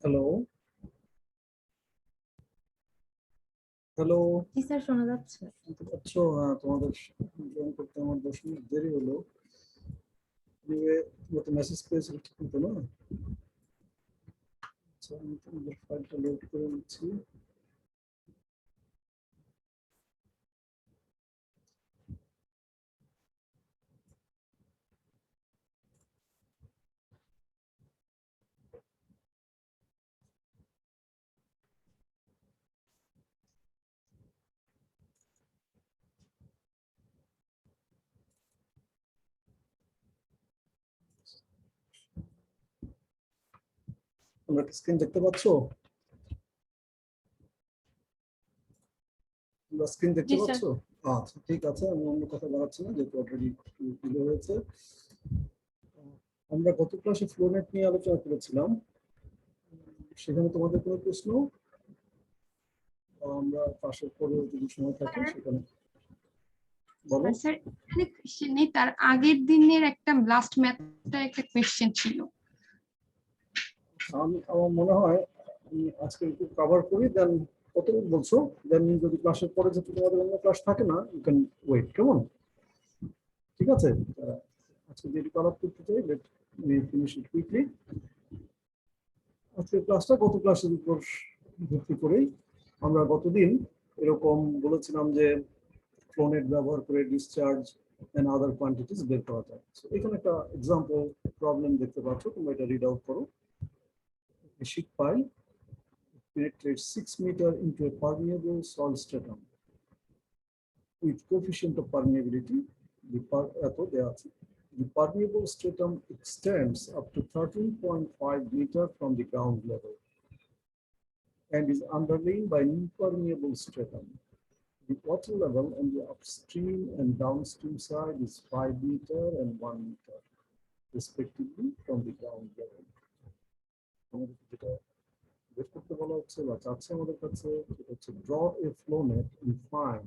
Hello hello. জি sir, শোনা যাচ্ছে। শুনতে পাচ্ছ? হ্যাঁ, তোমাদের জয়েন করতে আমার 10 মিনিট দেরি হলো। তুমি তো মেসেজ পেয়েছিলে ঠিক মতো না? আচ্ছা, আমি তোমাদের ফাইলটা লোড করে নিচ্ছি। তোমরা কি স্ক্রিন দেখতে পাচ্ছ? তোমরা স্ক্রিন দেখতে জি স্যার। পাচ্ছ? আচ্ছা, ঠিক আছে, আমি অন্য কথা বাড়াচ্ছি না, যেহেতু অলরেডি ক্লিয়ার হয়েছে। আমরা গত ক্লাসে ফ্লোনেট নিয়ে আলোচনা করেছিলাম। সেখানে তোমাদের কোনো প্রশ্ন? আমরা পাশের পরে যদি সময় থাকে সেখানে বলো। স্যার, এখানে কোশ্চেন নেই, তার আগের দিনের একটা লাস্ট ম্যাথটা একটা কোশ্চেন ছিল। আমার মনে হয় আমি আজকে একটু কভার করি, দেন কতটুকু বলছো, দেন যদি ক্লাসের পরে যদি তোমাদের অন্য ক্লাস থাকে না, ইউ ক্যান ওয়েট, কেমন? ঠিক আছে, আজকে যেটি কভার করতে চাই, let me finish it quickly. আজকের ক্লাসটা গত ক্লাসের উপর ভিত্তি করেই আমরা গতদিন এরকম বলেছিলাম যে ফ্লোনেট ব্যবহার করে ডিসচার্জ এন্ড আদার কোয়ান্টিটিস বের করা যায়। So, এখানে একটা এক্সাম্পল প্রবলেম দেখতে পাচ্ছ, তোমরা এটা রিড আউট করো। Sheet pi penetrates 6 meters into a permeable soil stratum with coefficient of permeability. The permeable stratum extends up to 13.5 meters from the ground level and is underlain by an impermeable stratum. The water level on the upstream and downstream side is 5 meters and 1 meter, respectively, from the ground level. বের করতে বলা হচ্ছে বা চাচ্ছে আমাদের কাছে, সেটা হচ্ছে draw a flow net and find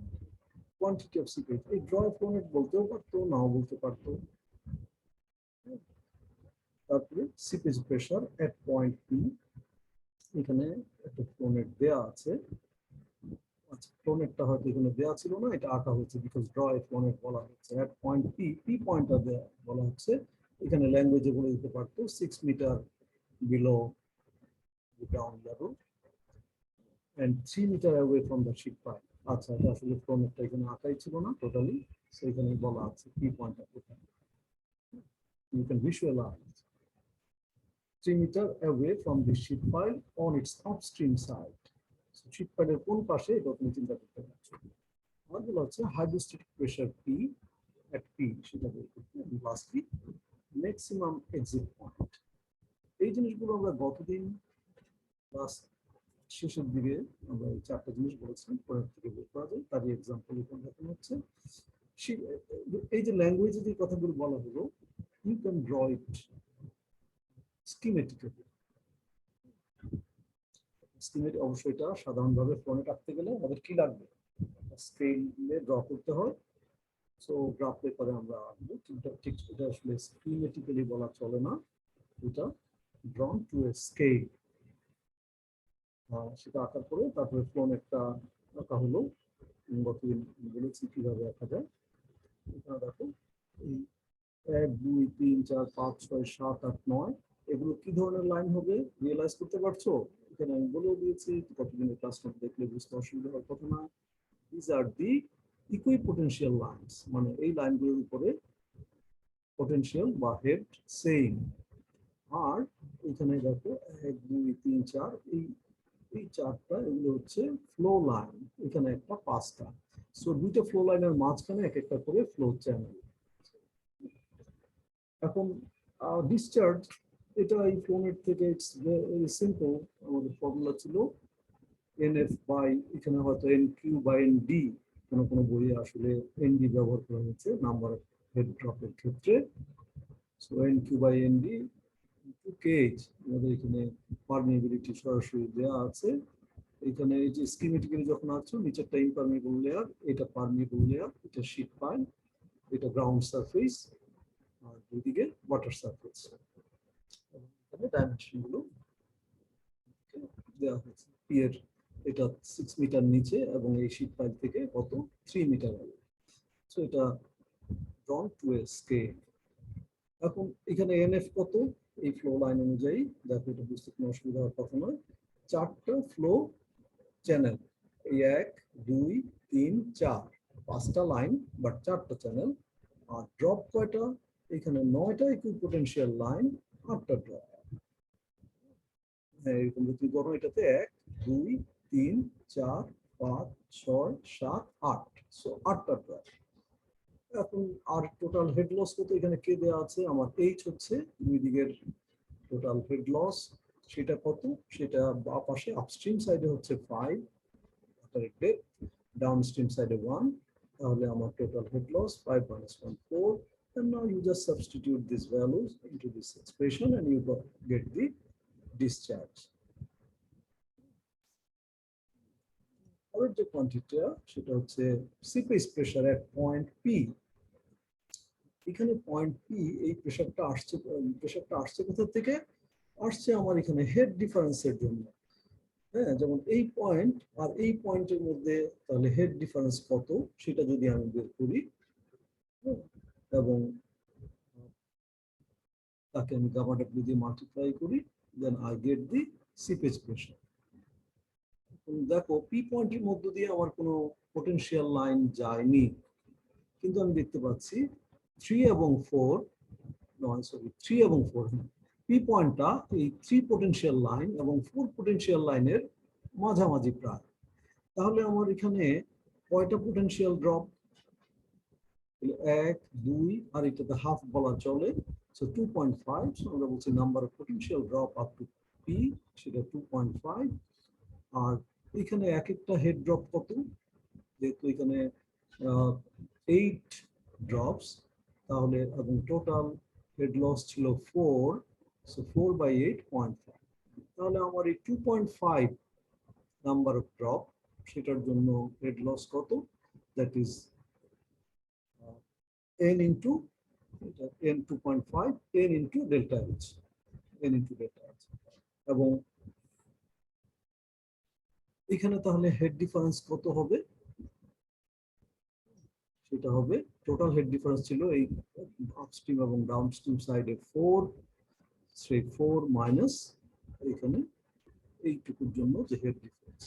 quantity of seepage. এই ড্র এ ফ্লোনেট বলতেও পারতো, নাও বলতে পারতো। তারপরে seepage pressure at point P, এখানে একটা ফ্লোনেট দেয়া আছে। আচ্ছা, ফ্লোনেটটা হয়তো এখানে দেয়া ছিল না, এটা আঁকা হয়েছে বিকজ ড্র এ ফ্লোনেট বলা হচ্ছে এট পয়েন্ট পি। পি পয়েন্টটা দেয়া বলা হচ্ছে, এখানে ল্যাঙ্গুয়েজে বলে দিতে পারতো 6 metre below the ground level and 3 meters away from the sheet pile. আচ্ছা, এটা আসলে ফ্লোনেটটা এখানে আঁকাই ছিল না টোটালি, সেখানে বলা আছে কি পয়েন্টটা কোথায়। You can visualize 3 meters away from the sheet pile on its upstream side. So sheet pile এর কোন পাশে, এটা তুমি চিন্তা করতে পারছো। আর বলা হচ্ছে hydrostatic pressure P at P, সেটা বের করতে। এবং লাস্টলি ম্যাক্সিমাম এক্সিট পয়েন্ট। এই জিনিসগুলো আমরা গতদিন ক্লাস শেষের দিকে আমরা এই 4টা জিনিস বলেছিলাম, পরের থেকে বের করা যায়। তারই এক্সাম্পল এখানে দেখানো হচ্ছে। এই যে ল্যাঙ্গুয়েজে যে কথাগুলো বলা হলো, ইউ ক্যান ড্র ইট স্কিমেটিক্যালি। স্কিমেট অবশ্যই, এটা সাধারণভাবে ফ্লোনেট আঁকতে গেলে আমাদের কি লাগবে, স্কেলে ড্র করতে হয়। সো গ্রাফ পেপারে আমরা আঁকবো, কিন্তু ঠিক এটা আসলে স্কিমেটিক্যালি বলা চলে না, এটা ড্রন টু এ স্কেল। সেটা আঁকার পরে তারপরে ফ্লোনেটটা আঁকা হলো। গতদিন বলেছি কিভাবে আঁকা যায়। এখানে দেখো, এই 1 2 3 4 5 6 7 8 9, এগুলো কি ধরনের লাইন হবে রিয়েলাইজ করতে পারছো? এখানে আমি বলেও দিয়েছি, কতদিনের ক্লাসটা দেখলে বুঝতে অসুবিধা হওয়ার কথা না। This are the equipotential lines, মানে এই লাইনগুলোর উপরে পোটেনশিয়াল বা হেড সেম। আর এখানে দেখো 1 2 3 4, এই চারটা, এগুলো হচ্ছে ফ্লো লাইন। এখানে একটা 5টা। সো দুইটা ফ্লো লাইনের মাঝখানে এক একটা করে ফ্লো চ্যানেল। এখন ডিসচার্জ, এটা এই ফ্লোনেট থেকে ইটস ভেরি সিম্পল। আমাদের ফর্মুলা ছিল এনএফ বাই, এখানে হয়তো N Q by N D, কোনো কোনো বইয়ে আসলে এন ডি ব্যবহার করা হয়েছে নাম্বার অফ হেড ড্রপের ক্ষেত্রে। So N Q by N D কেজ, আমাদের এখানে পারমিএবিলিটি সরাসরি দেওয়া আছে। এখানে এই যে স্কিমেটিক্যালি যখন আছো, নিচেরটা ইমপারমিয়েবল লেয়ার, এটা পারমিয়েবল লেয়ার, এটা শীট পাইল, এটা গ্রাউন্ড সারফেস, আর দুদিকে ওয়াটার সারফেস। এখানে ডাইমেনশন গুলো দেওয়া হয়েছে পি এর এটা 6 মিটার নিচে এবং এই শীট পাইপ থেকে কত 3 মিটার হবে। সো এটা drawn to a scale। এখন এখানে এনএফ কত, এই ফ্লো লাইন অনুযায়ী দেখো এটা বুঝতে কোনো অসুবিধা হওয়ার কথা নয়। 4টা ফ্লো চ্যানেল, এই 1 2 3 4 5টা লাইন বাট 4টা চ্যানেল। আর ড্রপ কয়টা, এখানে 9টা ইকুইপোটেনশিয়াল লাইন, 8টা ড্রপ। এরকম যদি করো এটাতে 1 2 3 4 5 6 7 8, সো 8টা ড্রপ। এখন আর টোটাল হেড লস কত এখানে কে দেওয়া আছে, আমার এইচ হচ্ছে দুই দিকের টোটাল হেড লস, সেটা কত, সেটা বাঁ পাশে আপস্ট্রিম সাইডে হচ্ছে 5 ওয়াটারের ডেপথ, ডাউনস্ট্রিম সাইডে 1, তাহলে আমার total head loss 5 minus 1 4, and now you just substitute these values into this expression and you get the discharge। পরের যে কোয়ান্টিটিটা সেটা হচ্ছে seepage pressure at point P. এখানে পয়েন্ট পি, এই প্রেসারটা আসছে কোথা থেকে, আসছে আমার এখানে হেড ডিফারেন্সের জন্য। হ্যাঁ, যেমন এই পয়েন্ট আর এই পয়েন্টের মধ্যে তাহলে হেড ডিফারেন্স কত সেটা যদি আমি বের করি, এবং তাকে আমি গামা ডব্লিউ দিয়ে মাল্টিপ্লাই করি, then I get the seepage pressure. দেখো পি পয়েন্টের মধ্য দিয়ে আমার কোনো পোটেনশিয়াল লাইন যায়নি, কিন্তু আমি দেখতে পাচ্ছি 3 এবং 4, নয় সরি 3 এবং 4, পি পয়েন্টটা এই 3 পোটেনশিয়াল লাইন এবং 4 পোটেনশিয়াল লাইনের মাঝামাঝি প্রায়। তাহলে আমার এখানে কয়টা পোটেনশিয়াল ড্রপ, 1 2, আর এটাতে হাফ বলা চলে, সো 2.5। সো আমরা বলছি number of potential drop up to P, সেটা 2.5। আর এখানে এক একটা হেড ড্রপ কত, যেহেতু এখানে 8 ড্রপস, তাহলে এবং টোটাল হেড লস ছিল 4, সো 4/8 0.5। তাহলে আমার এই 2.5 নাম্বার অফ ড্রপ, সেটার জন্য হেড লস কত, that is n into n 2.5 n into delta H, n into delta H. এবং এখানে তাহলে হেড ডিফারেন্স কত হবে, সেটা হবে টোটাল হেড ডিফারেন্স ছিল এই আপস্ট্রিম এবং ডাউনস্ট্রিম সাইডে 4, সেই 4 মাইনাস এখানে এইটুকুর জন্য যে হেড ডিফারেন্স,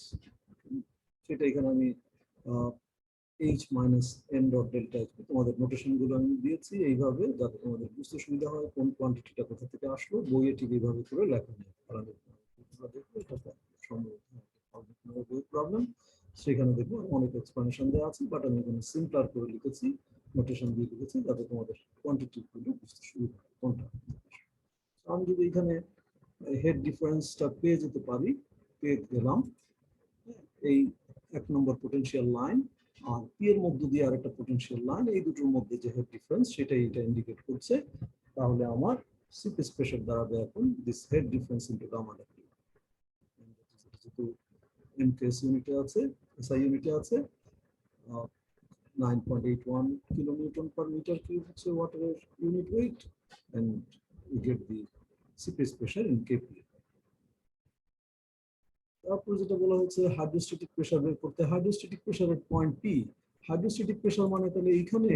সেটা এখানে আমি H minus N dot delta H, তোমাদের নোটেশন গুলো আমি দিয়েছি এইভাবে যাতে তোমাদের বুঝতে সুবিধা হয় কোন কোয়ান্টিটিটা কোথা থেকে আসলো, বইয়ে ঠিক এইভাবে করে লেখা নেই, এটা সম্ভব প্রবলেম, সেখানে দেখবো অনেক এক্সপ্লেনেশন দেওয়া আছে, বাট আমি এখানে সিম্পলার করে লিখেছি, নোটেশন দিয়ে লিখেছি যাতে তোমাদের কোয়ান্টিটি গুলো বুঝতে সুবিধা হয় কোনটা। আমি যদি এখানে হেড ডিফারেন্সটা পেয়ে যেতে পারি, পেয়ে গেলাম এই 1 নম্বর পোটেনশিয়াল লাইন আর পি এর মধ্য দিয়ে আরেকটা পোটেনশিয়াল লাইন, এই দুটোর মধ্যে যে হেড ডিফারেন্স সেটাই এটা ইন্ডিকেট করছে, তাহলে আমার সিপেজ প্রেসার দাঁড়াবে এখন this head difference into gamma W. যেহেতু এমকেএস ইউনিটে আছে, এসআই ইউনিটে আছে, 9.81 kilonewton per meter cube হচ্ছে ওয়াটারের unit weight, and we get the seepage pressure in kPa। তারপর যেটা বলা হচ্ছে হাইড্রোস্ট্যাটিক প্রেসার বের করতে, হাইড্রোস্ট্যাটিক প্রেসারের পয়েন্ট পি। হাইড্রোস্ট্যাটিক প্রেসার মানে তাহলে এইখানে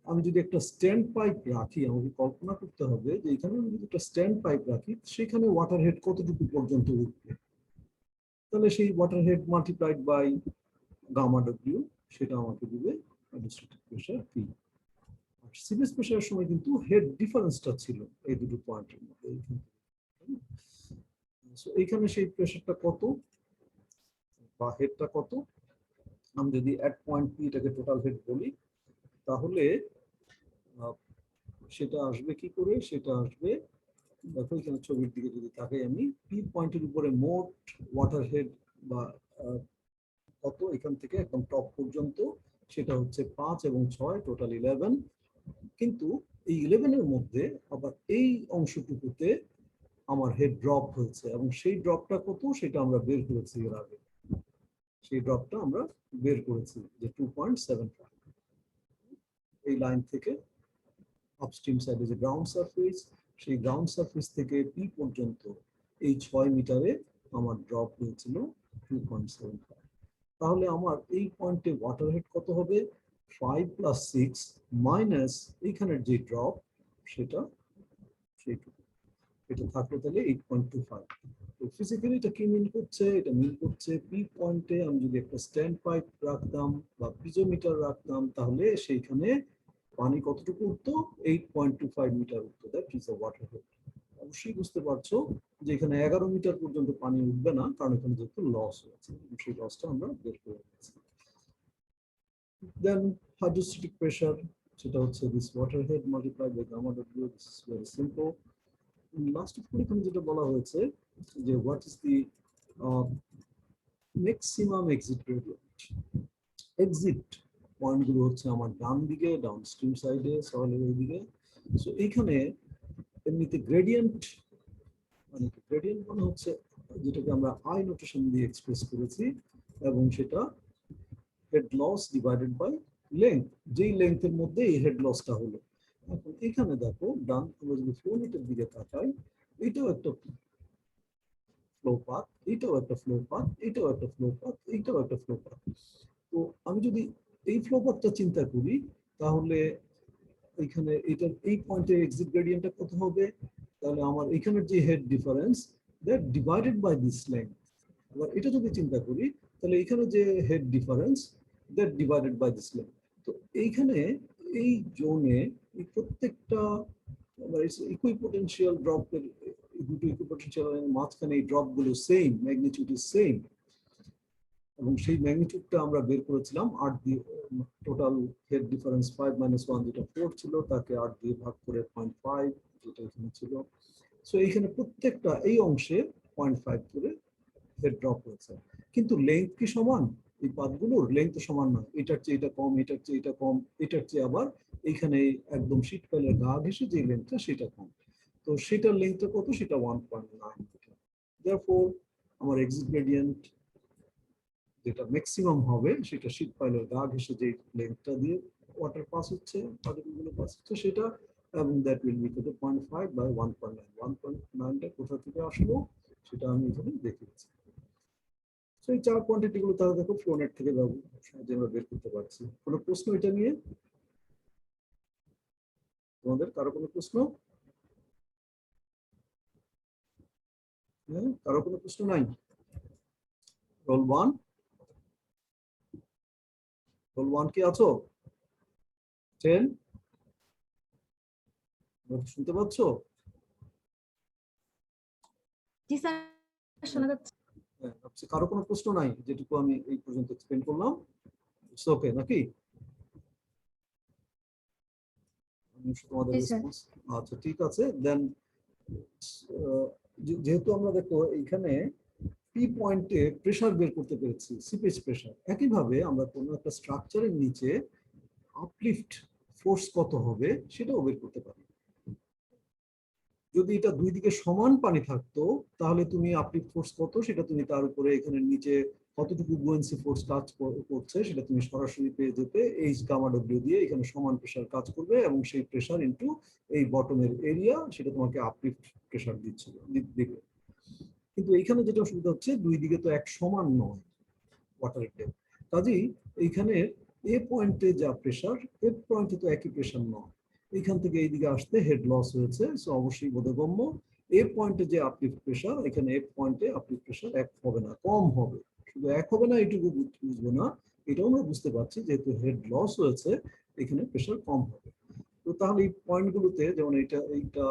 আমি যদি একটা স্ট্যান্ড পাইপ রাখি, আমাকে কল্পনা করতে হবে যে এখানে আমি যদি একটা স্ট্যান্ড পাইপ রাখি, সেখানে ওয়াটার হেড কতটুকু পর্যন্ত উঠবে, তাহলে সেই water head multiplied by gamma W, সেটা আমাকে দিবে হাইড্রোস্ট্যাটিক প্রেসার পি। আর সিপেজ প্রেসারের সময় কিন্তু হেড ডিফারেন্সটা ছিল এই দুটো পয়েন্টের মধ্যে, এইখানে সেই প্রেসারটা কত বা হেডটা কত, আমি যদি অ্যাট পয়েন্ট পি এটাকে টোটাল হেড বলি, তাহলে সেটা আসবে কি করে, সেটা আসবে দেখো এখানে ছবির দিকে যদি তাকাই আমি, পি পয়েন্টের উপরে মোট ওয়াটার হেড বা কত এখান থেকে একদম টপ পর্যন্ত, সেটা হচ্ছে 5 এবং 6, টোটাল 11। কিন্তু এই 11 এর মধ্যে আবার এই অংশটুকুতে আমার হেড ড্রপ হয়েছে, এবং সেই ড্রপটা কত সেটা আমরা বের করেছি এর আগে, সেই ড্রপটা আমরা বের করেছি যে 2.75। এই লাইন থেকে আপস্ট্রিম সাইডে যে গ্রাউন্ড সারফেস, সেই গ্রাউন্ড সারফেস থেকে পি পর্যন্ত এই 6 মিটারে আমার ড্রপ হয়েছিল 2.75। তাহলে আমার এই পয়েন্টে ওয়াটার হেড কত হবে? 5 + 6 মাইনাস এইখানের যে ড্রপ সেটা সেইটুকু, এটা থাকলো তাহলে 8.25। তো ফিজিক্যালি এটা কি মিন করছে? এটা মিন করছে পি পয়েন্টে আমি যদি একটা স্ট্যান্ড পাইপ রাখতাম বা পিজোমিটার রাখতাম তাহলে সেইখানে পানি কতটুকু উঠতো? 8.25 মিটার উঠতো। That is the water head. অবশ্যই বুঝতে পারছো যে এখানে 11 মিটার পর্যন্ত পানি উঠবে না, কারণ এখানে যেহেতু লস হয়েছে, সেই লসটা আমরা বের করে নিয়েছি। দেন হাইড্রোস্ট্যাটিক প্রেসার, সেটা হচ্ছে this water head multiplied by gamma W. This is very simple. Last এখানে যেটা বলা হয়েছে যে what is the maximum exit gradient. Exit পয়েন্টগুলো হচ্ছে আমার ডান দিকে, ডাউনস্ট্রিম সাইডে, সয়েলের এইদিকে। সো এইখানে এমনিতে গ্রেডিয়েন্ট মানে হচ্ছে যেটাকে আমরা আই নোটেশন দিয়ে এক্সপ্রেস করেছি, এবং সেটা head loss divided by length, যেই লেংথের মধ্যে এই হেড লসটা হলো। এখন এখানে দেখো ডান, আমরা যদি ফ্লো মিটার দিকে তাকাই, এটাও একটা ফ্লো পাথ, এটাও একটা ফ্লো পাথ, এটাও একটা ফ্লো পাথ, এটাও একটা ফ্লো পাথ। তো আমি যদি এই ফ্লো পাথটা চিন্তা করি, তাহলে এখানে এটার এই পয়েন্টে এক্সিট গ্রেডিয়েন্টটা কত হবে? তাহলে আমার এখানের যে head difference, that divided by this length. আবার এটা যদি চিন্তা করি, তাহলে এখানে যে head difference, that divided by this length. তো এইখানে এই জোনে এই প্রত্যেকটা ইকুইপোটেনশিয়াল ড্রপের, দুটো ইকুইপোটেনশিয়ালের মাঝখানে এই ড্রপগুলো সেম, ম্যাগনিটিউড ইজ সেম, এবং সেই ম্যাগনিটিউডটা আমরা বের করেছিলাম 8 দিয়ে। টোটাল হেড ডিফারেন্স 5 - 1 যেটা 4 ছিল, তাকে 8 দিয়ে ভাগ করে 0.5 যেটা এখানে ছিল। সো এইখানে প্রত্যেকটা এই অংশে 0.5 করে হেড ড্রপ হয়েছে, কিন্তু লেন্থ কি সমান? এই পাতগুলোর লেন্থ সমান নয়, এটার চেয়ে এটা কম, এটার চেয়ে এটা কম, এটার চেয়ে আবার এইখানে একদম শীট পাইলের গা ঘেঁষে যে লেন্থটা সেটা কম। তো সেটার লেন্থটা কত? সেটা 1.9 মিটার। দেয়ারফোর আমার এক্সিট গ্রেডিয়েন্ট যেটা ম্যাক্সিমাম হবে সেটা শীট পাইলের গা ঘেঁষে যে লেন্থটা দিয়ে ওয়াটার পাস হচ্ছে, পার্টিকেলগুলো পাস হচ্ছে সেটা, এবং that will be equal to 0.5 by 1.9। 1.9টা কোথা থেকে আসলো সেটা আমি এখানে দেখিয়েছি। সো এই চার কোয়ান্টিটি গুলো তাহলে দেখো ফ্লোনেট থেকে সহজে আমরা বের করতে পারছি। কোনো প্রশ্ন এটা নিয়ে? তোমাদের কারো কোনো প্রশ্ন? হ্যাঁ, কারো কোনো প্রশ্ন নাই? রোল 1, রোল 1 কি আছো? 10 শুনতে পাচ্ছ? জি স্যার, শোনা যাচ্ছে। হ্যাঁ, কারো কোনো প্রশ্ন নাই যেটুকু আমি এই পর্যন্ত এক্সপ্লেন করলাম? ইটস ওকে নাকি? তোমাদের জি স্যার। রেসপন্স? আচ্ছা ঠিক আছে। দেন যেহেতু আমরা দেখো এইখানে পি পয়েন্টে প্রেসার বের করতে পেরেছি, সিপেজ প্রেসার, একইভাবে আমরা কোনো একটা স্ট্রাকচারের নিচে আপলিফট ফোর্স কত হবে সেটাও বের করতে পারি। যদি এটা দুই দিকে সমান পানি থাকতো, তাহলে তুমি আপলিফট ফোর্স কত সেটা তুমি তার উপরে এখানে নিচে কতটুকু বুয়েন্সি ফোর্স কাজ করছে সেটা তুমি সরাসরি পেয়ে যেতে। এইচ গামা ডব্লিউ দিয়ে এখানে সমান প্রেসার কাজ করবে, এবং সেই প্রেসার ইনটু এই বটমের এরিয়া, সেটা তোমাকে আপলিফট প্রেসার দিবে। কিন্তু এইখানে যেটা অসুবিধা হচ্ছে, দুই দিকে তো এক সমান নয় ওয়াটারের ডেপথ। কাজেই এইখানে এ পয়েন্টে যা প্রেসার, এফ পয়েন্টে তো একই প্রেসার নয়। এইখান থেকে এইদিকে আসতে হেড লস হয়েছে, সো অবশ্যই বোধগম্য। এ পয়েন্টে যে আপলিফট প্রেসার, এখানে এফ পয়েন্টে আপলিফট প্রেসার এক হবে না, কম হবে। শুধু এক হবে না এটুকু বুঝবো না, এটাও আমরা বুঝতে পারছি যেহেতু হেড লস হয়েছে এখানে প্রেসার কম হবে। তো তাহলে এই পয়েন্টগুলোতে, যেমন এইটা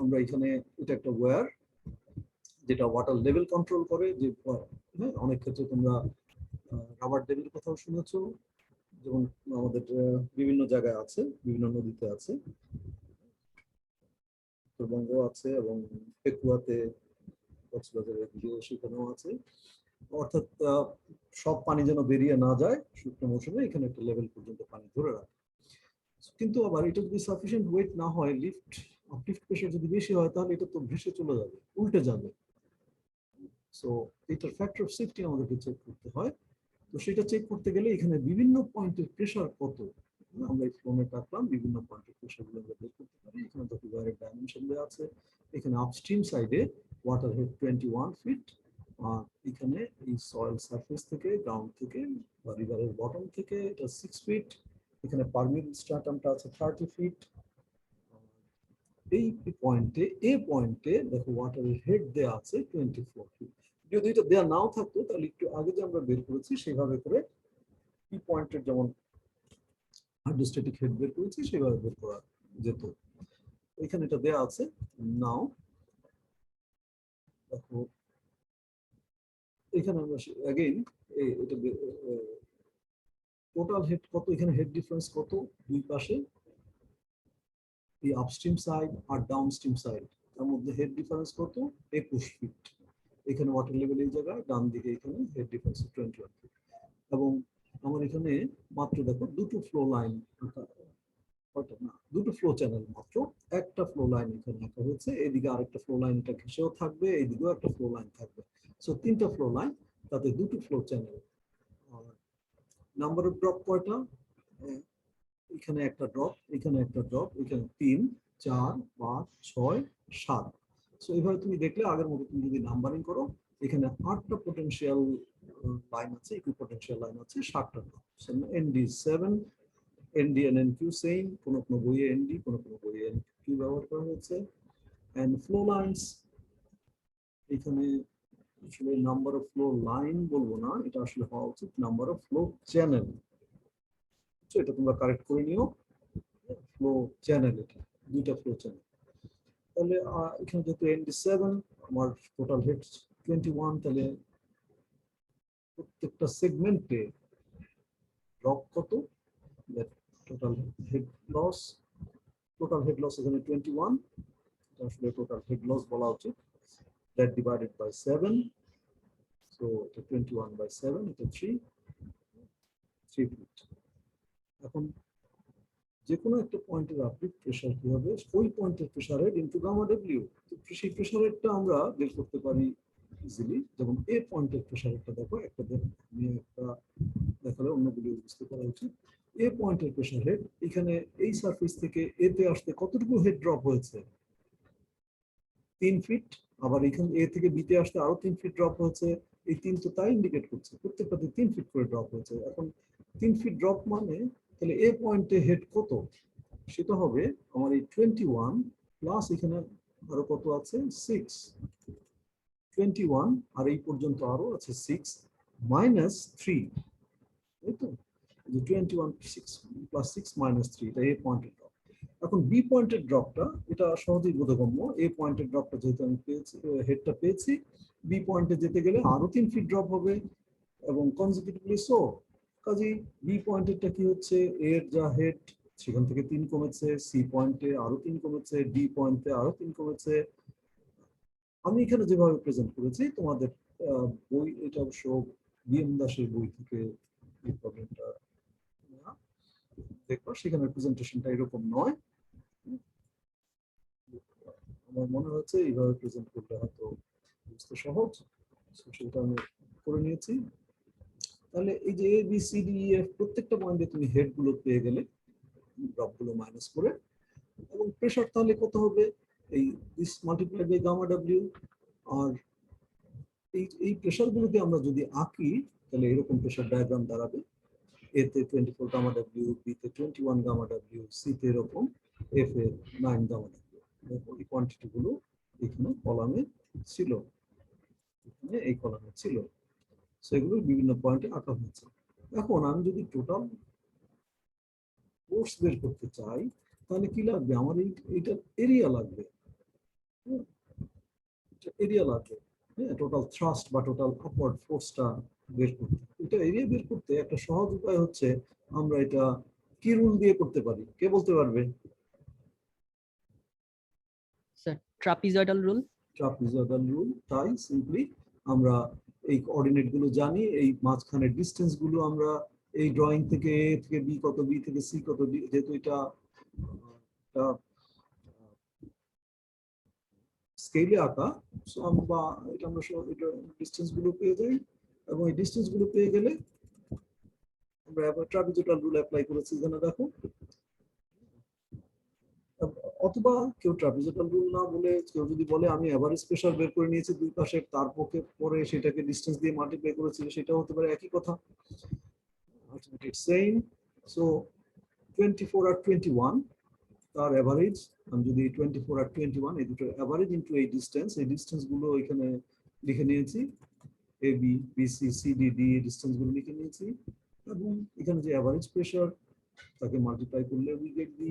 আমরা এখানে, এটা একটা ওয়্যার যেটা ওয়াটার লেভেল কন্ট্রোল করে, যে হ্যাঁ, অনেক ক্ষেত্রে তোমরা রাবার ড্যামের কথাও শুনেছো, যেমন আমাদের বিভিন্ন জায়গায় আছে, বিভিন্ন নদীতে আছে, উত্তরবঙ্গ আছে এবং পেকুয়াতে, কক্সবাজারের দিকে সেখানেও আছে। অর্থাৎ সব পানি যেন বেরিয়ে না যায় শুকনো মৌসুমে, এখানে একটা লেভেল পর্যন্ত পানি ধরে রাখে। কিন্তু আবার এটা যদি সাফিসিয়েন্ট ওয়েট না হয়, আপলিফট প্রেসার যদি বেশি হয়, তাহলে এটা তো ভেসে চলে যাবে, উল্টে যাবে। সো এটার ফ্যাক্টর অফ সেফটি আমাদেরকে চেক করতে হয়। তো সেটা চেক করতে গেলে এখানে বিভিন্ন পয়েন্টের প্রেসার কত, আমরা এই ফোনে রাখলাম, বিভিন্ন পয়েন্টের প্রেসারগুলো আমরা বের করতে পারি। এখানে তো ওয়্যারের ডাইমেনশন দেওয়া আছে। এখানে আপস্ট্রিম সাইডে ওয়াটার হেড 21 ফিট, আর এখানে এই সয়েল সারফেস থেকে গ্রাউন্ড থেকে বা রিভারের বটম থেকে এটা 6 ফিট, এখানে পারমিট স্ট্রাটামটা আছে 30 ফিট। এই পয়েন্টে দেখো ওয়াটারের হেড দেয়া আছে 24 ফিট। যদি এটা দেয়া নাও থাকতো তাহলে একটু আগে যে আমরা বের করেছি সেভাবে করে কি পয়েন্টের যেমন হাইড্রোস্ট্যাটিক হেড বের করেছি সেভাবে বের করা যেত। এখানে এটা দেয়া আছে। নাও দেখো এখানে আমরা अगेन এটা টোটাল হেড কত, এখানে হেড ডিফারেন্স কত দুই পাশে, এই আপস্ট্রিম সাইড আর ডাউনস্ট্রিম সাইড তার মধ্যে হেড ডিফারেন্স কত 21 ফিট। এখানে ওয়াটার লেভেল এই জায়গায়, ডান দিকে এখানে হেড ডিফারেন্স 21 ফিট। এবং আমার এখানে মাত্র দেখো দুটো ফ্লো লাইন, না দুটো ফ্লো চ্যানেল মাত্র, একটা ফ্লো লাইন এখানে আঁকা হয়েছে, এদিকে আরেকটা ফ্লো লাইন এটা ঘেঁষেও থাকবে, এইদিকেও একটা ফ্লো লাইন থাকবে। সো তিনটা ফ্লো লাইন, তাতে দুটো flow channel. Number of drop কয়টা, এখানে একটা ড্রপ, এখানে একটা ড্রপ, এখানে 3 4 5 6 7। সো এইভাবে তুমি দেখলে আগের মতো তুমি যদি নাম্বারিং করো, এখানে 8টা পোটেনশিয়াল লাইন আছে, ইকুইপোটেনশিয়াল লাইন আছে 7টা। ND 7, ND and NQ same, কোন বইয়ে এনডি কোন বইয়ে এনকিউ ব্যবহার করা হয়েছে। এন্ড ফ্লো লাইনস, এখানে আসলে নাম্বার অফ ফ্লো লাইন বলবো না, এটা আসলে হওয়া উচিত নাম্বার অফ ফ্লো চ্যানেল। এটা তোমরা কারেক্ট করে নিও, ফ্লো চ্যানেল, এটা দুইটা ফ্লো চ্যানেল। তাহলে এখানে যেহেতু এনডি 7, আমার টোটাল হেড 21, তাহলে প্রত্যেকটা সেগমেন্টে ড্রপ কত, টোটাল হেড লস, এখানে 21, আসলে টোটাল হেড লস বলা উচিত, that divided by 7, so 21 by 7, এটা 3 ফিট। এখন যে কোনো একটা পয়েন্টের আপডেট প্রেসার কি হবে, ওই পয়েন্টের pressure head into gamma W. তো সেই প্রেসার হেডটা আমরা বের করতে পারি ইজিলি। যেমন এ পয়েন্টের প্রেসার হেডটা দেখো, একটা দেখালে অন্যগুলো বুঝতে পারা উচিত। এ পয়েন্টের প্রেসার হেড, এখানে এই সারফেস থেকে এতে আসতে কতটুকু হেড ড্রপ হয়েছে 3 ফিট, আবার এখানে এ থেকে বিতে আসতে আরো 3 ফিট ড্রপ হয়েছে, এই 3 তো তাই ইন্ডিকেট করছে প্রত্যেকটাতে 3 ফিট করে ড্রপ হয়েছে। এখন 3 ফিট ড্রপ মানে তাহলে এ পয়েন্টে হেড কত, সেটা হবে আমার এই 21 প্লাস এখানে আরো কত আছে 6, 21 আর এই পর্যন্ত আরো আছে 6 মাইনাস 3, তাই তো, 21 6 প্লাস 6 মাইনাস 3, এটা এ পয়েন্টের ড্রপ। এখন বি পয়েন্টের ড্রপটা এটা সহজেই বোধগম্য, এ পয়েন্টের ড্রপটা যেহেতু আমি পেয়েছি, হেডটা পেয়েছি, বি পয়েন্টে যেতে গেলে আরো 3 ফিট ড্রপ হবে এবং কনজিকিউটিভলি সো। কাজেই বি পয়েন্টেরটা কি হচ্ছে, এর যা হেড সেখান থেকে 3 কমেছে, সি পয়েন্টে আরো 3 কমেছে, ডি পয়েন্টে আরো 3 কমেছে। আমি এখানে যেভাবে প্রেজেন্ট করেছি তোমাদের বই, এটা অবশ্য বিএম দাসের বই থেকে এই প্রবলেমটা দেখবা, সেখানে প্রেজেন্টেশনটা এরকম নয়। আমার মনে হচ্ছে এইভাবে প্রেজেন্ট করলে হয়তো বুঝতে সহজ, সেটা আমি করে নিয়েছি। তাহলে এই যে A B C D E F প্রত্যেকটা পয়েন্টে তুমি হেড গুলো পেয়ে গেলে, ড্রপ গুলো মাইনাস করে, এবং প্রেসার তাহলে কত হবে, এই this multiplied by gamma W. আর এই প্রেসার গুলোকে আমরা যদি আঁকি তাহলে এরকম প্রেসার ডায়াগ্রাম দাঁড়াবে, এতে 24 গামা ডব্লিউ, বিতে 21 গামা ডব্লিউ, সিতে এরকম, এফ এ 9 গামা ডব্লিউ। দেখো এই কোয়ান্টিটি গুলো এখানে কলামে ছিল, এখানে এই কলামে ছিল, সেগুলো বিভিন্ন পয়েন্টে আঁকা হয়েছে। এখন আমি যদি টোটাল ফোর্স বের করতে চাই তাহলে কি লাগবে, আমার এইটা এরিয়া লাগবে, এরিয়া লাগবে, হ্যাঁ, টোটাল থ্রাস্ট বা টোটাল আপওয়ার্ড ফোর্সটা বের করতে। এটা এরিয়া বের করতে একটা সহজ উপায় হচ্ছে, আমরা এটা কি রুল দিয়ে করতে পারি, কে বলতে পারবে? Sir trapezoidal rule. Trapezoidal rule, তাই সিম্পলি আমরা এই কোঅর্ডিনেট গুলো জানি, এই মাঝখানের ডিসটেন্স গুলো আমরা এই ড্রয়িং থেকে এ থেকে বি কত, বি থেকে সি কত, যেহেতু এটা স্কেলে আঁকা, সো আমরা এটা আমরা এটা ডিসটেন্স গুলো পেয়ে যাই, এবং এই ডিসটেন্স গুলো পেয়ে গেলে আমরা ট্রাপিজয়েডাল রুল অ্যাপ্লাই করেছি। এখানে দেখো অথবা কেউ ট্রাপিজয়েডাল রুল না বলে কেউ যদি বলে আমি এভারেজ প্রেসার বের করে নিয়েছি দুই পাশে, তার পক্ষে পরে সেটাকে ডিসটেন্স দিয়ে মাল্টিপ্লাই করেছি, সেটা হতে পারে একই কথা। Ultimately it's same. So 24 আর 21 তার এভারেজ, আমি যদি 24 আর 21 এই দুটো এভারেজ ইনটু এই ডিসটেন্স গুলো এখানে লিখে নিয়েছি, A B B C C D D distance গুলো লিখে নিয়েছি, এবং এখানে যে এভারেজ প্রেসার তাকে মাল্টিপ্লাই করলে we get the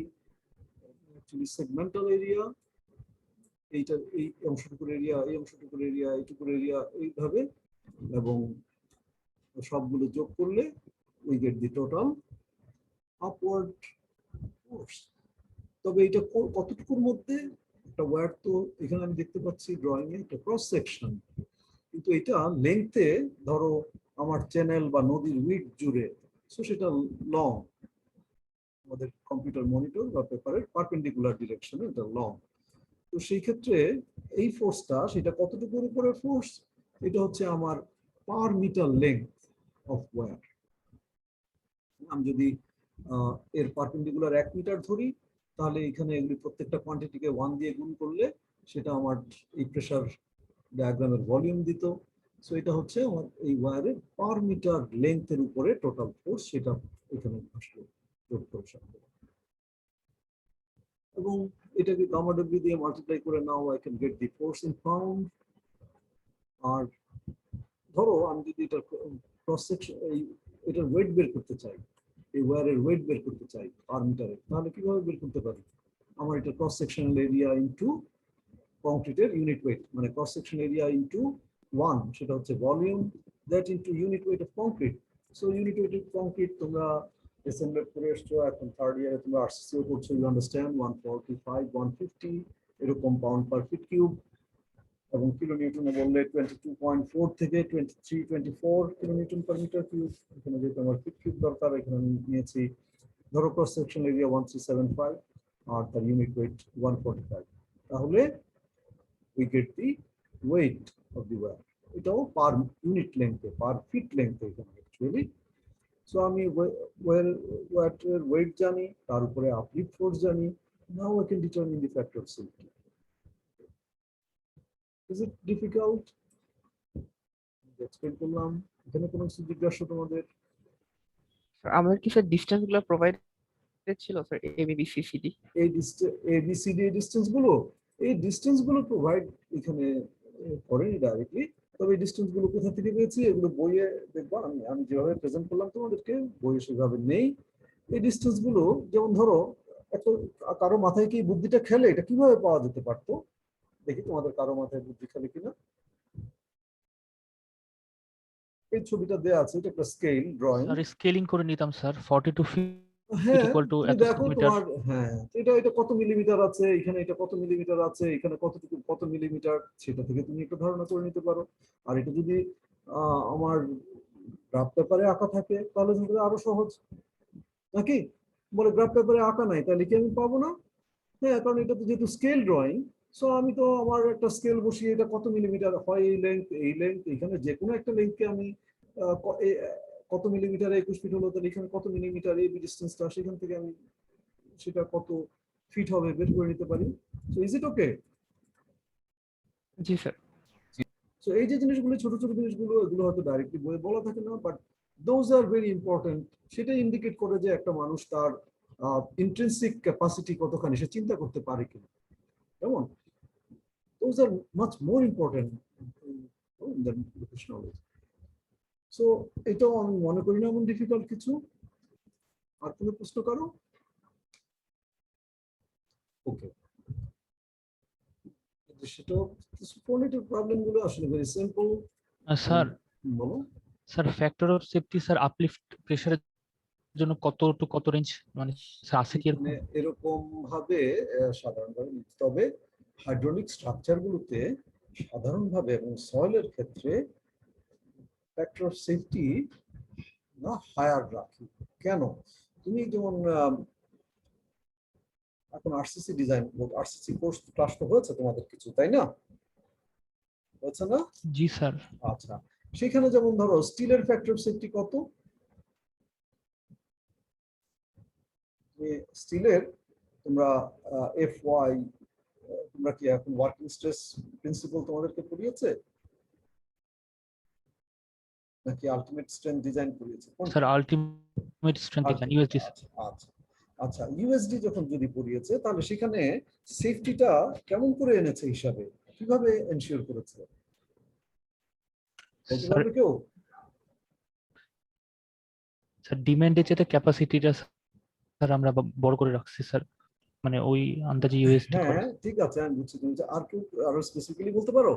actually segmental area, এইটার এই অংশটুকুর এরিয়া, এই অংশটুকুর এরিয়া, এইটুকুর এরিয়া, এইভাবে, এবং সবগুলো যোগ করলে we get the total upward force. তবে এটা কতটুকুর মধ্যে, একটা ওয়্যার তো এখানে আমি দেখতে পাচ্ছি ড্রয়িং এ একটা ক্রস সেকশন, কিন্তু এটা লেংথে ধরো আমার চ্যানেল বা নদীর উইডথ জুড়ে, সো সেটা লং, আমাদের কম্পিউটার মনিটর বা পেপারের পারপেন্ডিকুলার ডিরেকশনে এটা লং। তো সেই ক্ষেত্রে এই ফোর্সটা সেটা কতটুকুর উপরে ফোর্স, এটা হচ্ছে আমার per metre length of wire. আমি যদি এর পারপেন্ডিকুলার 1 মিটার ধরি, তাহলে এখানে এগুলি প্রত্যেকটা কোয়ান্টিটিকে 1 দিয়ে গুণ করলে সেটা আমার এই প্রেসার ডায়াগ্রামের ভলিউম দিত। সো এটা হচ্ছে আমার এই ওয়্যারের পার মিটার লেন্থের উপরে টোটাল ফোর্স, সেটা এখানে আসলে যোগ করে সম্ভব। এবং এটাকে গামা ডব্লিউ দিয়ে মাল্টিপ্লাই করে নাও I can get the force in pound. আর ধরো আমি যদি এটা ক্রস সেকশন, এই এটার ওয়েট বের করতে চাই, এই ওয়্যারের ওয়েট বের করতে চাই পার মিটারে, তাহলে কিভাবে বের করতে পারি? আমার এটা ক্রস সেকশনাল এরিয়া ইনটু কংক্রিটের ইউনিট ওয়েট, মানে ক্রস সেকশন এরিয়া ইনটু 1, সেটা হচ্ছে volume, that into unit weight of concrete. So unit weight of concrete তোমরা এসএমএফ করে এসছো, এখন থার্ড ইয়ারে তোমরা আরসিসিও করছো, ইউ আন্ডারস্ট্যান্ড 145 150 এরকম পাউন্ড পার ফিট কিউব, এবং কিলোনিউটনে বললে 22.4 থেকে 23 24 কিলোনিউটন পার মিটার কিউব। এখানে যেহেতু আমার ফিট কিউব দরকার, এখানে আমি নিয়েছি ধরো ক্রস সেকশন এরিয়া 1375 আর তার ইউনিট ওয়েট 145, তাহলে we get the weight of the wire. এটাও পার ইউনিট লেংথে, পার ফিট লেংথে এখানে অ্যাকচুয়ালি। সো আমি ওয়্যারের ওয়েট জানি, তার উপরে আপলিফট ফোর্স জানি, নাও I can determine the factor of safety. Is it difficult? Explain করলাম, এখানে কোনো কিছু জিজ্ঞাসা তোমাদের? স্যার আমাদের কি স্যার ডিসটেন্স গুলো প্রোভাইডেড ছিল স্যার, ABCD? এই ABCD ডিস্টেন্স গুলো প্রোভাইড এখানে করেনি ডাইরেক্টলি, তবে এই ডিস্টেন্স গুলো কোথা থেকে পেয়েছি এগুলো বইয়ে দেখবা, আমি যেভাবে প্রেজেন্ট করলাম তোমাদেরকে বইয়ে সেভাবে নেই। এই ডিস্টেন্স গুলো যেমন ধরো একটা, কারো মাথায় কি বুদ্ধিটা খেলে এটা কিভাবে পাওয়া যেতে পারতো, দেখি তোমাদের কারো মাথায় বুদ্ধি খেলে কিনা। এই ছবিটা দেয়া আছে, এটা একটা স্কেল ড্রয়িং। স্যার স্কেলিং করে নিতাম স্যার 42 ফিট হ্যাঁ ইকুয়াল টু তুমি এত দেখো সেন্টিমিটার। তোমার, হ্যাঁ এটা কত মিলিমিটার আছে, এখানে এটা কত মিলিমিটার আছে, এখানে কতটুকু কত মিলিমিটার, সেটা থেকে তুমি একটা ধারণা করে নিতে পারো। আর এটা যদি আমার গ্রাফ পেপারে আঁকা থাকে তাহলে সেটা আরো সহজ, নাকি বলে গ্রাফ পেপারে আঁকা নাই তাহলে কি আমি পাবো না? হ্যাঁ, কারণ এটা তো যেহেতু স্কেল ড্রয়িং, সো আমি তো আমার একটা স্কেল বসিয়ে এটা কত মিলিমিটার হয়, এই লেন্থ এখানে যে কোনো একটা লেন্থকে আমি কত মিলিমিটার 21 ফিট হলো, তাহলে এখানে কত মিলিমিটার এই ডিসটেন্সটা, সেখান থেকে আমি সেটা কত ফিট হবে বের করে নিতে পারি। So is it okay? G sir. So এই যে জিনিসগুলো, ছোট ছোট জিনিসগুলো, এগুলো হয়তো ডাইরেক্টলি বইয়ে বলা থাকে না, but those are very important. সেটা ইন্ডিকেট করে যে একটা মানুষ তার ইন্ট্রিনসিক ক্যাপাসিটি কতখানি সে চিন্তা করতে পারে কিনা, কেমন? Those are much more important than bookish knowledge. So এটাও আমি মনে করি না এমন ডিফিকাল্ট কিছু। আর কোনো প্রশ্ন কারো? ওকে, সেটা কোয়ালিটির প্রবলেম গুলো আসলে ভেরি সিম্পল। স্যার বলো। Sir factor of safety sir uplift প্রেসারের জন্য কত টু কত রেঞ্জ, মানে স্যার আছে কি এরকম? এরকম ভাবে সাধারণভাবে নিতে হবে, হাইড্রোলিক স্ট্রাকচার গুলোতে সাধারণভাবে এবং সয়েলের ক্ষেত্রে ফ্যাক্টর অফ সেফটি না হায়ার রাখি। কেন? তুমি যেমন এখন RCC design, RCC course class তো হয়েছে তোমাদের কিছু, তাই না? হচ্ছে না? জি স্যার। আচ্ছা, সেখানে যেমন ধরো স্টিলের ফ্যাক্টর অফ সেফটি কত? স্টিলের তোমরা FY তোমরা কি এখন ওয়ার্কিং স্ট্রেস প্রিন্সিপাল তোমাদেরকে পড়িয়েছে নাকি আলটিমেট স্ট্রেংথ ডিজাইন পড়িয়েছে? Sir ultimate strength design USD. আচ্ছা আচ্ছা, ইউএসডি যখন যদি পড়িয়েছে তাহলে সেখানে সেফটিটা কেমন করে এনেছে হিসাবে, কিভাবে এনশিওর করেছে বলতে স্যার পারবে কেউ? স্যার ডিমান্ডের চেয়ে ক্যাপাসিটিটা স্যার আমরা বড় করে রাখছি স্যার, মানে ওই আন্দাজে ইউএসডি করে। হ্যাঁ ঠিক আছে, আমি বুঝছি। তুমি আর কেউ আরো স্পেসিফিক্যালি বলতে পারো?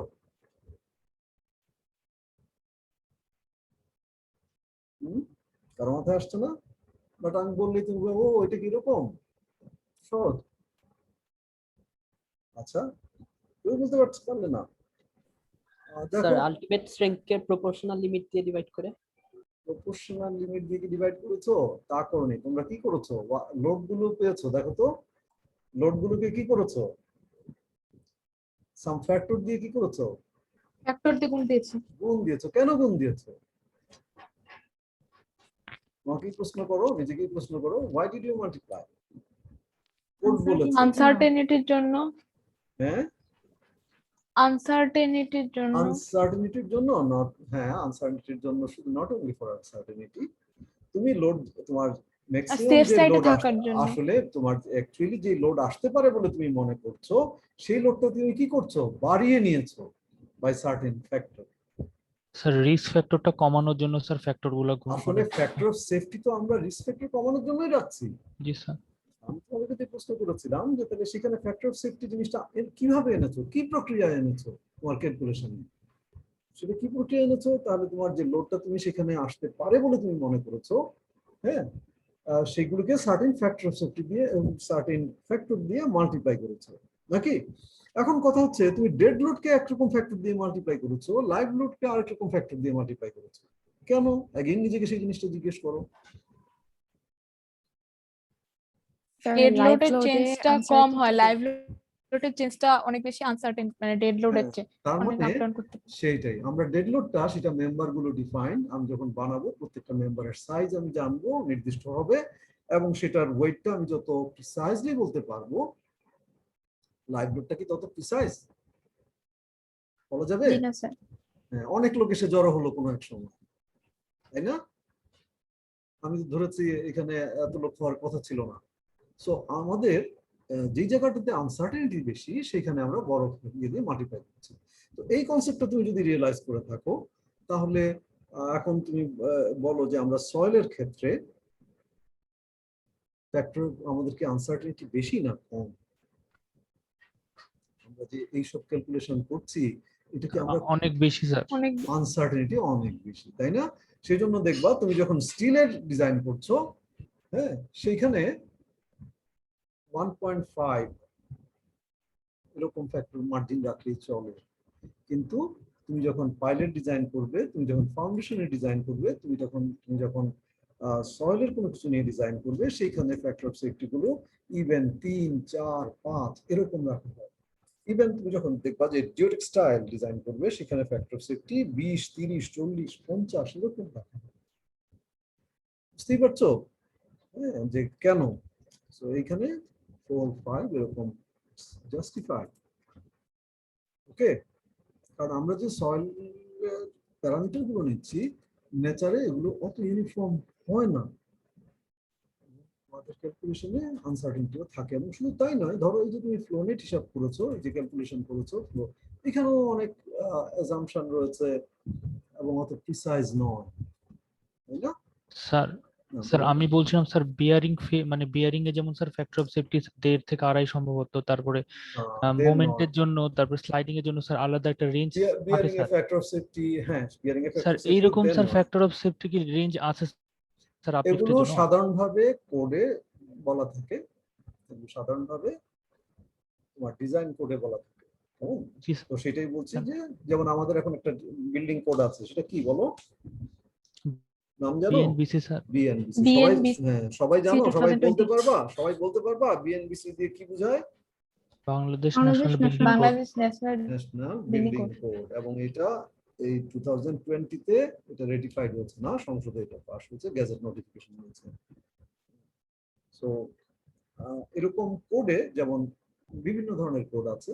কারো মাথায় আসছে না, বাট আমি বললেই তুমি বলবে, ও এটা কিরকম সহজ। আচ্ছা, কেউ বুঝতে পারলে না? স্যার দেখো, আলটিমেট স্ট্রেংথকে প্রপোর্শনাল লিমিট দিয়ে ডিভাইড করে। প্রপোর্শনাল লিমিট দিয়ে কি ডিভাইড করেছো? তা করনি। তোমরা কি করেছো? লোড গুলো পেয়েছো, দেখো তো লোড গুলোকে কি করেছো? সাম ফ্যাক্টর দিয়ে কি করেছো? ফ্যাক্টর দিয়ে গুণ দিয়েছি। গুণ দিয়েছো। কেন গুণ দিয়েছো? তোমাকেই প্রশ্ন করো, নিজেকেই প্রশ্ন করো, why did you multiply? Code বলেছে। আনসার্টেনিটির জন্য, হ্যাঁ, আনসার্টেনিটির জন্য। আনসার্টেনিটির জন্য। নট, হ্যাঁ আনসার্টেনিটির জন্য, শুধু নট অনলি ফর আনসার্টেনিটি। তুমি লোড, তোমার ম্যাক্সিমাম সেফ যে সাইডে লোড থাকার জন্য। আসলে তোমার অ্যাকচুয়ালি যে লোড আসতে পারে বলে তুমি মনে করছো, সেই লোডটা তুমি কি করছো? বাড়িয়ে নিয়েছো by certain factor. Sir risk ফ্যাক্টরটা কমানোর জন্য স্যার ফ্যাক্টর গুলো গুণ আসলে করে। ফ্যাক্টর অফ সেফটি তো আমরা রিস্ক ফ্যাক্টর কমানোর জন্যই রাখছি। জি স্যার। আমি তোমাদেরকে প্রশ্ন করেছিলাম যে তাহলে সেখানে ফ্যাক্টর অফ সেফটি জিনিসটা কিভাবে এনেছো, কি প্রক্রিয়া এনেছো তোমার ক্যালকুলেশনে? সেটা কি প্রক্রিয়া এনেছো? তাহলে তোমার যে লোডটা তুমি সেখানে আসতে পারে বলে তুমি মনে করেছো, হ্যাঁ, সেগুলোকে সার্টেন ফ্যাক্টর অফ সেফটি দিয়ে, সার্টেন ফ্যাক্টর দিয়ে মাল্টিপ্লাই করেছো নাকি? এখন কথা হচ্ছে, তুমি ডেড লোডকে একরকম ফ্যাক্টর দিয়ে মাল্টিপ্লাই করেছো, লাইভ লোডকে আরেক রকম ফ্যাক্টর দিয়ে মাল্টিপ্লাই করেছো। কেন? অ্যাগেইন নিজেকে সেই জিনিসটা জিজ্ঞেস করো। ডেড লোডের চেঞ্জটা কম হয়, লাইভ লোডের চেঞ্জটা অনেক বেশি আনসার্টেন, মানে ডেড লোডের হ্যাঁ, চেয়ে তার অনেক মানে আপ ডাউন করতে পারে। সেইটাই, আমরা ডেড লোডটা সেটা মেম্বার গুলো ডিফাইন, আমি যখন বানাবো প্রত্যেকটা মেম্বারের সাইজ আমি জানবো নির্দিষ্ট হবে, এবং সেটার ওয়েটটা আমি যত প্রিসাইজলি বলতে পারবো। লাইভ লোডটা কি তত প্রিসাইজ বলা যাবে? জি না স্যার। হ্যাঁ, অনেক লোক এসে জড়ো হলো কোনো এক সময়, তাই না? আমি তো ধরেছি এখানে এত লোক হওয়ার কথা ছিল না। সো আমাদের যে জায়গাটাতে আনসার্টেনিটি বেশি, সেখানে আমরা বড় ইয়ে দিয়ে মাল্টিপ্লাই করছি। তো এই কনসেপ্টটা তুমি যদি রিয়েলাইজ করে থাকো, তাহলে এখন তুমি বলো যে আমরা সয়েলের ক্ষেত্রে ফ্যাক্টর আমাদেরকে আনসার্টেনিটি বেশি না কম? আমরা যে এইসব ক্যালকুলেশন করছি, এটা কি আমরা অনেক বেশি স্যার। অনেক আনসার্টেনিটি অনেক বেশি, তাই না? সেই জন্য দেখবা তুমি যখন স্টিলের ডিজাইন করছো, হ্যাঁ, সেইখানে 1.5 এরকম ফ্যাক্টর মার্জিন রাখলেই চলে। কিন্তু তুমি যখন পাইলট ডিজাইন করবে, তুমি যখন ফাউন্ডেশনের ডিজাইন করবে, তুমি যখন সয়েলের কোনো কিছু নিয়ে ডিজাইন করবে, সেইখানে ফ্যাক্টর অফ সেফটি গুলো ইভেন 3, 4, 5 এরকম রাখা হয়। ইভেন তুমি যখন দেখবা যে জিওটেক্সটাইল ডিজাইন করবে, সেখানে ফ্যাক্টর অফ সেফটি 20, 30, 40, 50 এরকম রাখা হয়। বুঝতেই পারছো? হ্যাঁ, যে কেন? সো এইখানে 4, 5 এরকম জাস্টিফাইড। ওকে, কারণ আমরা যে সয়েল প্যারামিটার গুলো নিচ্ছি, নেচারে এগুলো অত ইউনিফর্ম হয় না, আমাদের ক্যালকুলেশনে আনসার্টেনিটিও থাকে। এবং শুধু তাই নয়, ধরো এই যে তুমি ফ্লোনেট হিসাব করেছো, এই যে ক্যালকুলেশন করেছো, এখানেও অনেক অ্যাজাম্পশন রয়েছে এবং অত প্রিসাইজ নয়, তাই না? স্যার স্যার আমি বলছিলাম স্যার বিয়ারিং মানে বিয়ারিং এ যেমন স্যার ফ্যাক্টর অফ সেফটি 1.5 থেকে 2.5 সম্ভবত, তারপরে মোমেন্টের জন্য, তারপর স্লাইডিং এর জন্য স্যার আলাদা একটা রেঞ্জ থাকে বিয়ারিং এর স্যার। ফ্যাক্টর অফ সেফটি, হ্যাঁ, বিয়ারিং এর স্যার ফ্যাক্টর অফ সেফটি এইরকম স্যার ফ্যাক্টর অফ সেফটি কি রেঞ্জ আছে স্যার আপলিফটের এগুলো জন্য? সাধারণভাবে কোডে বলা থাকে, সাধারণভাবে তোমার ডিজাইন কোডে বলা থাকে। জি তো সেটাই বলছি স্যার। যে যেমন আমাদের এখন একটা বিল্ডিং কোড আছে, সেটা কি বলো? নাম জানো? BNBC sir. বিএনবিসি। সবাই, বিএনবিসি হ্যাঁ সবাই জানো? সবাই 2020 বলতে পারবা? সবাই বলতে পারবা বিএনবিসি দিয়ে কি বোঝায়? Bangladesh national building code. Bangladesh national national building building code. এবং এটা এই 2020 তে এটা রেটিফাইড হয়েছে না, সংসদে এটা পাস হয়েছে, গ্যাজেট নোটিফিকেশন হয়েছে। সো এরকম কোডে যেমন বিভিন্ন ধরনের কোড আছে,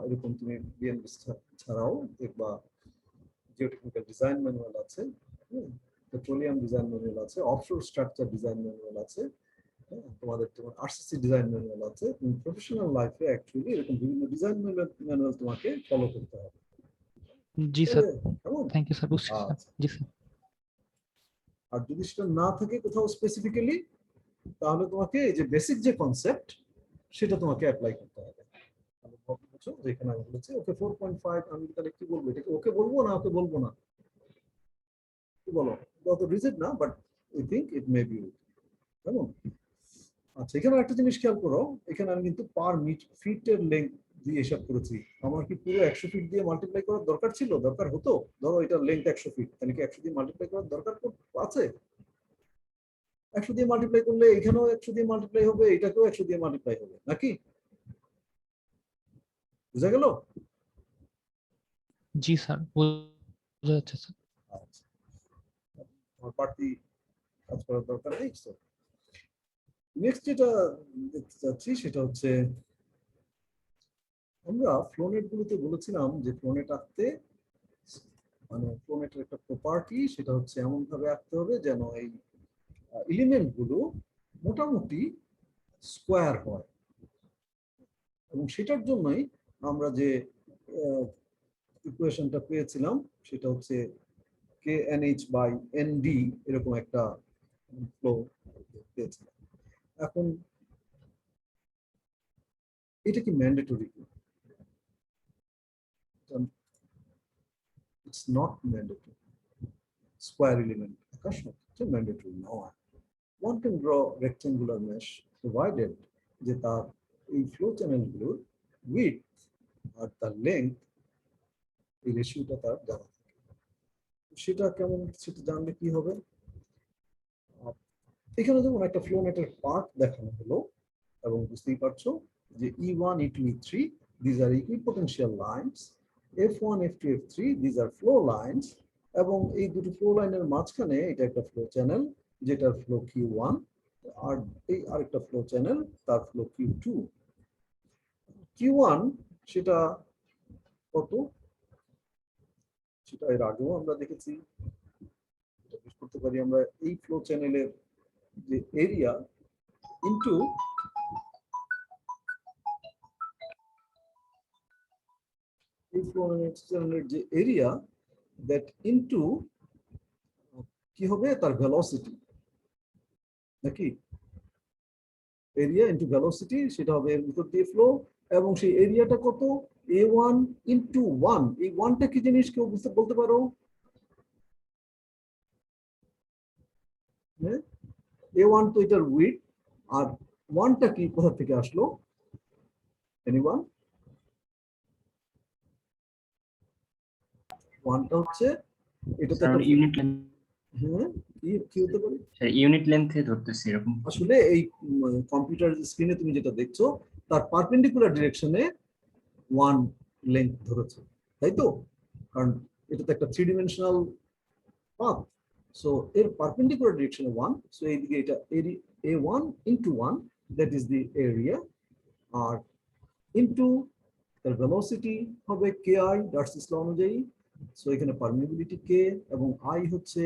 এরকম তুমি বিএনবি ছাড়াও দেখবা জিওটেকনিক্যাল ডিজাইন ম্যানুয়াল আছে, পেট্রোলিয়াম ডিজাইন ম্যানুয়াল আছে, অফশোর স্ট্রাকচার ডিজাইন ম্যানুয়াল আছে, তোমার আরসিসি ডিজাইন ম্যানুয়াল আছে। তুমি প্রফেশনাল লাইফে অ্যাকচুয়ালি এরকম বিভিন্ন ডিজাইন ম্যানুয়াল তোমাকে ফলো করতে হবে। জি স্যার, কেমন? থ্যাংক ইউ স্যার, বুঝছি স্যার। আচ্ছা। জি স্যার। আর যদি সেটা না থাকে কোথাও স্পেসিফিক্যালি, তাহলে তোমাকে এই যে বেসিক যে কনসেপ্ট সেটা তোমাকে অ্যাপ্লাই করতে হবে। যেখানে আমি বলেছি ওকে 4.5, আমি তাহলে কি বলবো, এটাকে ওকে বলবো না ওকে বলবো না, কি বলো? অত রিজিড না, but we think it may be. কেমন? আচ্ছা, এখানে একটা জিনিস খেয়াল করো, এখানে আমি কিন্তু পার ফিটের লেন্থ দিয়ে হিসাব করেছি। আমার কি পুরো 100 ফিট দিয়ে মাল্টিপ্লাই করার দরকার ছিল? দরকার হতো? ধরো এটা লেন্থ 100 ফিট, তাহলে কি 100 দিয়ে মাল্টিপ্লাই করার দরকার আছে? 100 দিয়ে মাল্টিপ্লাই করলে এখানেও 100 দিয়ে মাল্টিপ্লাই হবে, এটাকেও 100 দিয়ে মাল্টিপ্লাই হবে, নাকি? বুঝা গেল? জি স্যার, বোঝা যাচ্ছে স্যার। আচ্ছা, আমার বাড়তি কাজ করার দরকার নেই। নেক্সট যেটা দেখতে চাচ্ছি সেটা হচ্ছে, আমরা ফ্লোনেট গুলোতে বলেছিলাম যে ফ্লোনেট আঁকতে, মানে ফ্লোনেটের একটা প্রপার্টি সেটা হচ্ছে এমন ভাবে আঁকতে হবে যেন এই এলিমেন্ট গুলো মোটামুটি স্কোয়ার হয়, এবং সেটার জন্যই আমরা যে ইকুয়েশনটা পেয়েছিলাম সেটা হচ্ছে KNH/ND, এরকম একটা ফ্লো পেয়েছিলাম। এখন এটা কি mandatory? It's not mandatory. Square element আকাশ হচ্ছে mandatory নয়। One can draw rectangular mesh provided যে তার এই ফ্লো চ্যানেলগুলোর width আর তার লেংথ, এই রেশিওটা তার জানা থাকে। সেটা কেমন, সেটা জানলে কি হবে? এখানে যেমন একটা ফ্লো নেটের পার্ট দেখানো হলো, এবং বুঝতেই পারছো যে E1, E2, E3 these are equipotential lines, F1, F2, F3 these are flow lines, এবং এই দুটো ফ্লো লাইনের মাঝখানে এটা একটা ফ্লো চ্যানেল যেটার ফ্লো Q1, আর এই আরেকটা ফ্লো চ্যানেল তার ফ্লো Q2। Q1 সেটা কত, সেটা এর আগেও আমরা দেখেছি। এটা বের করতে পারি আমরা এই ফ্লো চ্যানেলের যে এরিয়া ইনটু এই ফ্লো চ্যানেলের যে এরিয়া, দ্যাট ইনটু কি হবে, তার ভেলোসিটি, নাকি? এরিয়া ইনটু ভেলোসিটি, সেটা হবে এর ভিতর দিয়ে ফ্লো, এবং সেই এরিয়াটা কত, A1 ইনটু 1। এই 1টা কি জিনিস, কেউ বলতে পারো? A1 তো এটার উইডথ, আর 1টা কি, কোথা থেকে আসলো? এনিওয়ান? 1টা হচ্ছে এটা তো একটা ইউনিট হ্যাঁ, কি হতে পারে? ইউনিট লেন্থে ধরতেছি এরকম। আসলে এই কম্পিউটার স্ক্রিনে তুমি যেটা দেখছো তার পারপেন্ডিকুলার ডিরেকশনে 1 লেন্থ ধরেছে, তাই তো? কারণ এটা তো একটা 3 ডিমেনশনাল পাথ, সো এর পারপেন্ডিকুলার ডিরেকশনে 1, সো এইদিকে এটা A1 into 1, that is the area, আর ইনটু তার ভেলোসিটি হবে KI ডার্সিস ল অনুযায়ী। সো এখানে পারমিয়াবিলিটি K এবং I হচ্ছে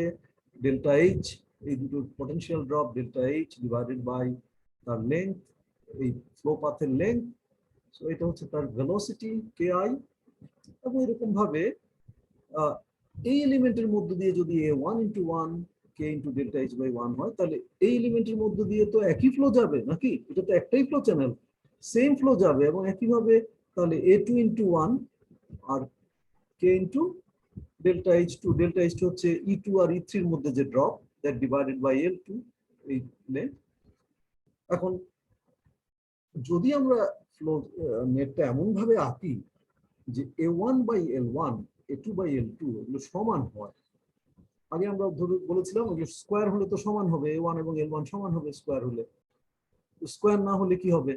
ডেল্টা H, এই দুটো potential drop delta H divided by তার লেন্থ, এই ফ্লো পাথের লেন্থ। সো এটা হচ্ছে তার ভেলোসিটি KI, এবং এরকম ভাবে এই এলিমেন্টের মধ্য দিয়ে যদি A1 into 1 K into delta H by 1 হয়, তাহলে এই এলিমেন্টের মধ্য দিয়ে তো একই ফ্লো যাবে, নাকি? এটা তো একটাই ফ্লো চ্যানেল, সেম ফ্লো যাবে, এবং একইভাবে তাহলে A2 ইনটু 1 আর K into delta H2, delta H2 হচ্ছে E2 আর E3 এর মধ্যে যে drop, that divided by L2, এই লেন্থ। এখন যদি আমরা ফ্লো নেটটা এমন ভাবে আঁকি যে A1 by L1, A2 by L2 এগুলো সমান হয়, আগে আমরা বলেছিলাম যে স্কোয়ার হলে তো সমান হবে, A1 এবং L1 সমান হবে স্কোয়ার হলে, স্কোয়ার না হলে কি হবে,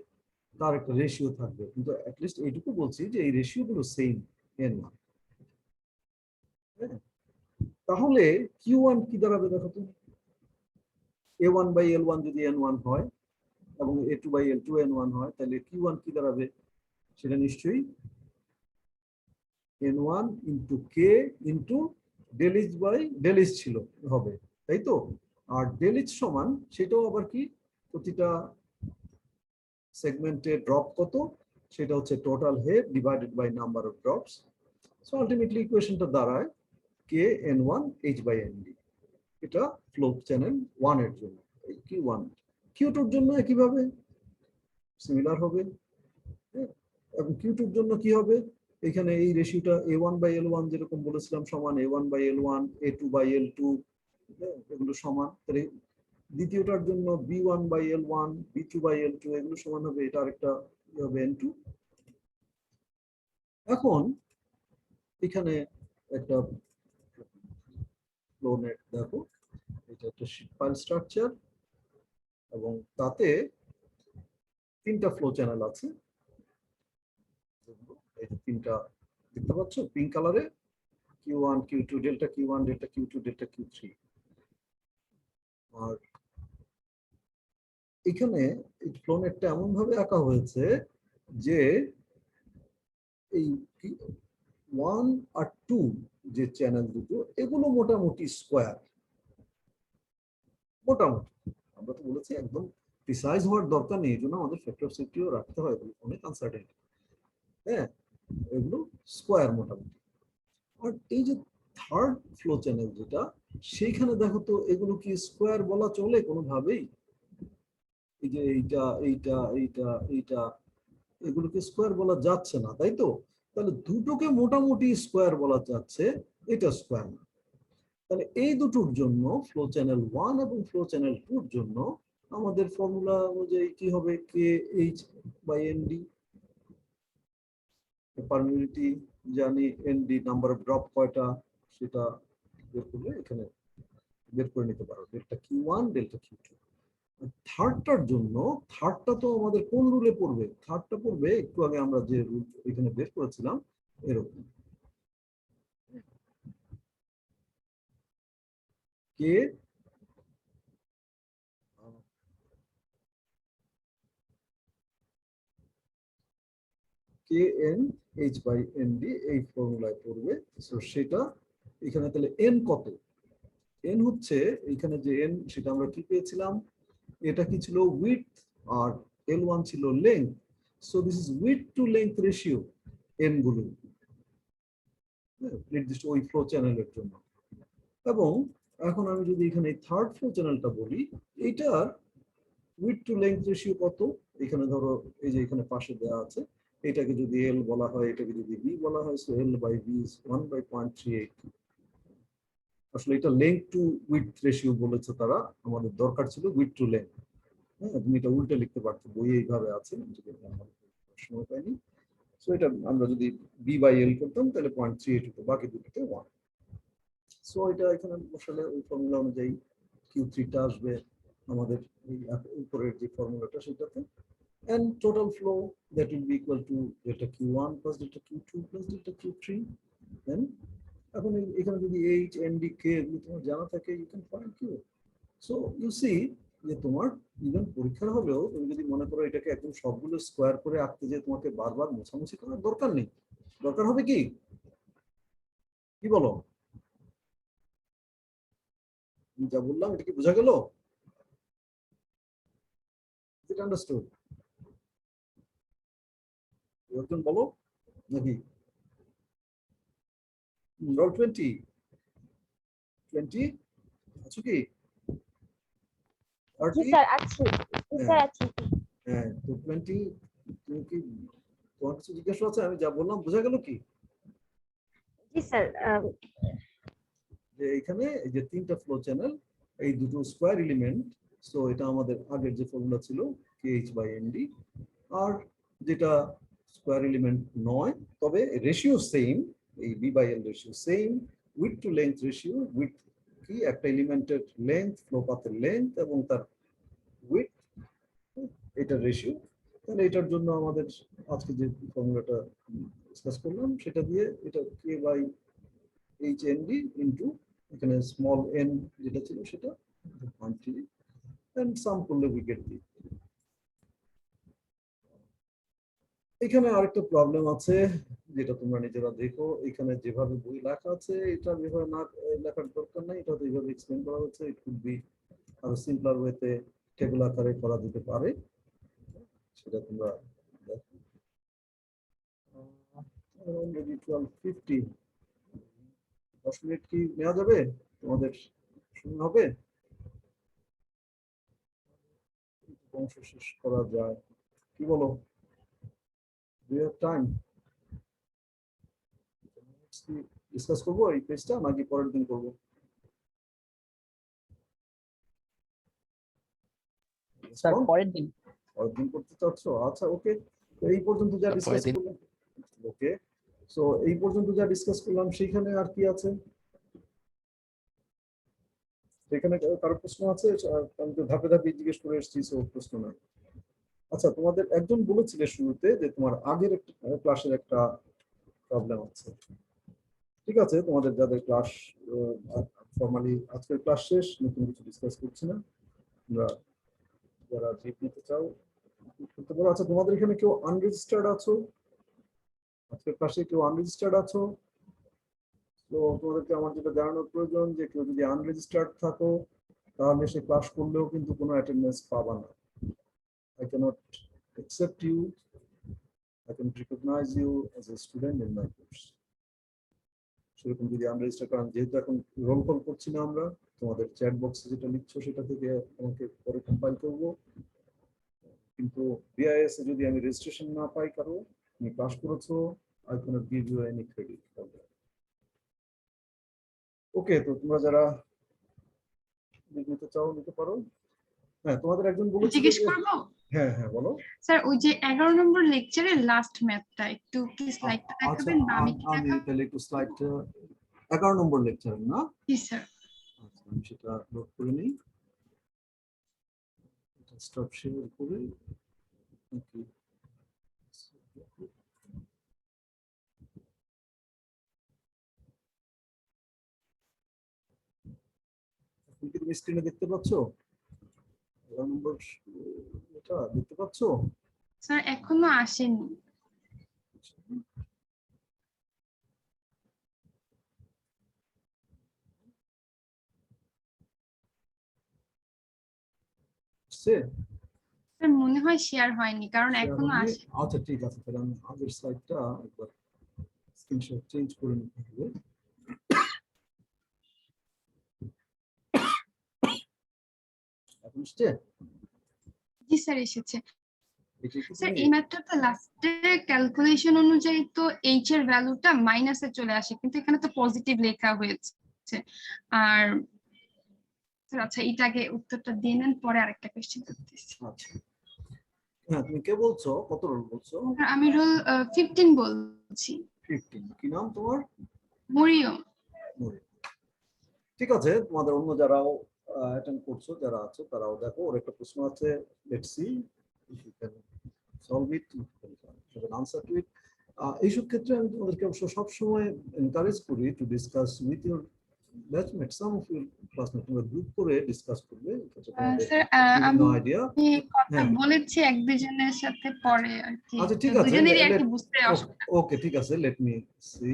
তার একটা রেশিও থাকবে, কিন্তু অ্যাটলিস্ট এইটুকু বলছি যে এই রেশিও গুলো সেম N1। তাহলে Q1 কি দাঁড়াবে দেখো তো, A1 বাই L1 যদি N1 হয়, এবং a2 বাই l2 n1 হয়, তাহলে q1 কি দাঁড়াবে? সেটা নিশ্চয়ই n1 into K into del H by del H ছিল হবে, তাই তো? আর ডেল এইচ সমান সেটাও আবার কি, প্রতিটা সেগমেন্টে ড্রপ কত, সেটা হচ্ছে total head divided by number of drops. So ultimately ইকুয়েশনটা দাঁড়ায় K N one H by N D. এটা ফ্লো চ্যানেল 1 এর জন্য। Q1 Q2 এর জন্য একইভাবে সিমিলার হবে। এবং Q2 এর জন্য কি হবে? এখানে এই রেশিওটা A1 বাই L1 যেরকম বলেছিলাম সমান A1 by L1, A2 by L2, এগুলো সমান। তাহলে দ্বিতীয়টার জন্য B1 by L1, B2 by L2 এগুলো সমান হবে, এটা আরেকটা হবে N2। এখন এখানে একটা ফ্লো নেট দেখো, এটা একটা ফাইল স্ট্রাকচার এবং তাতে 3টা ফ্লো চ্যানেল আছে। এই যে 3টা দেখতে পাচ্ছ পিঙ্ক কালারে, Q1 Q2 delta Q1 delta Q2 delta Q3। আর এখানে এই ফ্লো নেটটা এমন ভাবে আঁকা হয়েছে যে এই 1 আর 2 যে চ্যানেল দুটো, এগুলো মোটামুটি স্কোয়ার, মোটামুটি। আমরা তো বলেছি একদম প্রিসাইজ হওয়ার দরকার নেই, এই জন্য আমাদের ফ্যাক্টর অফ সেফটিও রাখতে হয়, অনেক আনসার্টেনিটি। হ্যাঁ, এগুলো স্কোয়ার মোটামুটি। আর এই যে থার্ড ফ্লো চ্যানেল যেটা, সেইখানে দেখো তো এগুলো কি স্কোয়ার বলা চলে কোনোভাবেই? এই যে এইটা এইটা এইটা এইটা, এগুলোকে স্কোয়ার বলা যাচ্ছে না, তাই তো? তাহলে দুটোকে মোটামুটি স্কোয়ার বলা যাচ্ছে, এটা স্কোয়ার না। তাহলে এই দুটোর জন্য ফ্লো চ্যানেল 1 এবং ফ্লো চ্যানেল 2 এর জন্য আমাদের ফর্মুলা অনুযায়ী কি হবে? K H by N D. Permittivity জানি, N D number of drop কয়টা সেটা বের করলে এখানে বের করে নিতে পারো, ডেল্টা Q1 ডেল্টা Q2। থার্ডটার জন্য, থার্ডটা তো আমাদের কোন রুলে পড়বে? থার্ডটা পড়বে একটু আগে আমরা যে রুল এখানে বের করেছিলাম এরকম, K K N H by N D এই ফর্মুলায় পড়বে। সো সেটা এখানে তাহলে এন কত? এন হচ্ছে এখানে যে এন, সেটা আমরা কি পেয়েছিলাম? এটা কি ছিল? উইডথ, আর L1 ছিল length. So this is width to length ratio n গুলো নির্দিষ্ট ওই ফ্লো চ্যানেলের জন্য। এবং এখন আমি যদি এখানে থার্ড ফ্লো চ্যানেলটা বলি, এটার উইডথ টু লেংথ রেশিও কত? এখানে ধরো এই যে এখানে পাশে দেওয়া আছে, এটাকে যদি এল বলা হয়, এটাকে যদি বি বলা হয়, so L by B is 1/0.38। আসলে এটা লেংথ টু উইডথ রেশিও বলেছে তারা, আমাদের দরকার ছিল উইডথ টু লেংথ। হ্যাঁ, তুমি এটা উল্টে লিখতে পারতো, বইয়ে এইভাবে আছে, যদি সময় পাইনি। সো এটা আমরা যদি বি বাই এল করতাম তাহলে 0.38 হতো, বাকি দুটোতে 1। সো এটা এখানে বসালে ওই ফর্মুলা অনুযায়ী Q3টা আসবে আমাদের এই উপরের যে ফর্মুলাটা সেটাতে। And total flow that will be equal to delta Q1 plus delta Q2 plus delta Q3. Then এখন এখানে যদি H, ND, K এগুলো তোমার জানা থাকে, you can find Q. So you see যে তোমার ইভেন পরীক্ষার হলেও তুমি যদি মনে করো এটাকে একদম সবগুলো স্কোয়ার করে আঁকতে, যে তোমাকে বারবার মোছামুছি করার দরকার নেই। দরকার হবে কি? কি বলো? যা বললাম এটা কি বোঝা গেল? Is it understood? একজন বলো নাকি? রোল 20 আছো কি? জি স্যার আছি, জি স্যার আছি। হ্যাঁ, তো 20 তুমি কি, তোমার কিছু জিজ্ঞাসা আছে? আমি যা বললাম বোঝা গেল কি? জি স্যার, যে এখানে এই যে 3টা ফ্লো চ্যানেল, এই দুটো স্কোয়ার এলিমেন্ট। সো এটা আমাদের আগের যে ফর্মুলা ছিল KH বাই ND, আর যেটা স্কোয়ার এলিমেন্ট নয় তবে রেশিও সেম, এই B by L ratio same, width to length ratio, with কি একটা এলিমেন্টের লেংথ, ফ্লো পাথের লেংথ এবং তার উইথ, এটার রেশিও। তাহলে এটার জন্য আমাদের আজকে যে ফর্মুলাটা ডিসকাস করলাম সেটা দিয়ে এটা K বাই HND ইন্টু এখানে স্মল n যেটা ছিল সেটা 0.3, and সাম করলে উই গেট দি এখানে আরেকটা প্রবলেম আছে, যেটা তোমরা নিজেরা দেখো। এখানে যেভাবে বই লেখা আছে এটা যেভাবে না লেখার দরকার নাই, এটা তো এইভাবে এক্সপ্লেন করা হচ্ছে। ইট কুড বি আরো সিম্পলার ওয়েতে টেবিল আকারে করা যেতে পারে, সেটা তোমরা দেখো। অলরেডি 12:50, 10 মিনিট কি নেওয়া যাবে? তোমাদের সময় হবে? অংশ শেষ করা যায়, কি বলো? Do you have time? Discuss করবো এই পেজটা নাকি পরের দিন করবো? স্যার পরের দিন। পরের দিন করতে চাচ্ছ? আচ্ছা, ওকে। তো এই পর্যন্ত যা পরের ডিসকাস দিন। করলাম, ওকে, সো এই পর্যন্ত যা ডিসকাস করলাম সেইখানে আর কি আছে? সেখানে কারো প্রশ্ন আছে? আমি তো ধাপে ধাপে জিজ্ঞেস করে এসেছি, সো প্রশ্ন নাই। আচ্ছা, তোমাদের একজন বলেছিলে শুরুতে যে তোমার আগের একটা ক্লাসের একটা প্রবলেম আছে। ঠিক আছে, তোমাদের যাদের ক্লাস ফর্মালি আজকের ক্লাস শেষ, নতুন কিছু ডিসকাস করছি না, তোমরা যারা জিপ নিতে চাও করতে পারো। আচ্ছা, তোমাদের এখানে কেউ আনরেজিস্টার্ড আছো? আজকের ক্লাসে কেউ আনরেজিস্টার্ড আছো? তো তোমাদেরকে আমার যেটা জানানোর প্রয়োজন যে কেউ যদি আনরেজিস্টার্ড থাকো তাহলে সে ক্লাস করলেও কিন্তু কোনো অ্যাটেন্ডেন্স পাবা না। I cannot accept you. I can recognize you as a student in my course. সেরকম যদি আনরেজিস্টার্ড করেন, যেহেতু এখন রোল কল করছি না আমরা, তোমাদের চ্যাট বক্সে যেটা লিখছো সেটা থেকে আমাকে পরে কম্পাইল করব। কিন্তু বিআইএস এ যদি আমি রেজিস্ট্রেশন না পাই কারো, তুমি ক্লাস করেছো, I cannot give you any credit for that. ওকে, তো তোমরা যারা নিতে চাও নিতে পারো। হ্যাঁ, তোমাদের একজন বলেছিল জিজ্ঞেস যে- করবো হ্যাঁ হ্যাঁ বলো। স্যার, ওই যে 11 নম্বর লেকচারের লাস্ট ম্যাথটা একটু কি স্লাইডটা আচ্ছা, দেখাবেন বা আমি কি আমি দেখাবো? তাহলে একটু স্লাইডটা 11 নম্বর লেকচার না? জি স্যার। আচ্ছা, আমি সেটা নোট করে নিই। স্টপ শেয়ার করে ওকে। তুমি কি স্ক্রিনে দেখতে পাচ্ছো? 11 নম্বর এটা দেখতে পাচ্ছো? স্যার এখনো আসেনি। স্যার স্যার মনে হয় শেয়ার হয়নি, কারণ এখনো আসে। আচ্ছা, ঠিক আছে, তাহলে আমি আগের স্লাইডটা একবার স্ক্রিনশট চেঞ্জ করে নিতে হবে। এখন এসছে? জি স্যার এসেছে। এটা কি স্যার তুমি- এই ম্যাথটা তো লাস্টে ক্যালকুলেশন অনুযায়ী তো এইচ এর ভ্যালুটা মাইনাসে চলে আসে, কিন্তু এখানে তো পজিটিভ লেখা হয়েছে। আর স্যার আচ্ছা, এটাকে উত্তরটা দিয়ে নেন, পরে আরেকটা কোশ্চেন করতেছি। আচ্ছা, হ্যাঁ, তুমি কে বলছো? কত রোল বলছো? স্যার আমি রোল 15 বলছি। 15। কি নাম তোমার? মরিয়ম। ঠিক আছে, তোমাদের অন্য যারাও অ্যাটেন্ড করছো, যারা আছো তারাও দেখো। ওর একটা প্রশ্ন আছে, let's see if you can solve it, you can answer to it. এইসব ক্ষেত্রে আমি তোমাদেরকে অবশ্য সবসময় এনকারেজ করি to discuss with your batchmate, some of your classmate. তোমরা গ্রুপ করে ডিসকাস করবে, স্যার বিভিন্ন আইডিয়া। আমি কথা হ্যাঁ। বলেছি এক দুজনের সাথে পরে আর কি, আচ্ছা, ঠিক তো আছে, দুজনেরই আর কি বুঝতে অসুবিধা। ওকে, ঠিক আছে, let me see,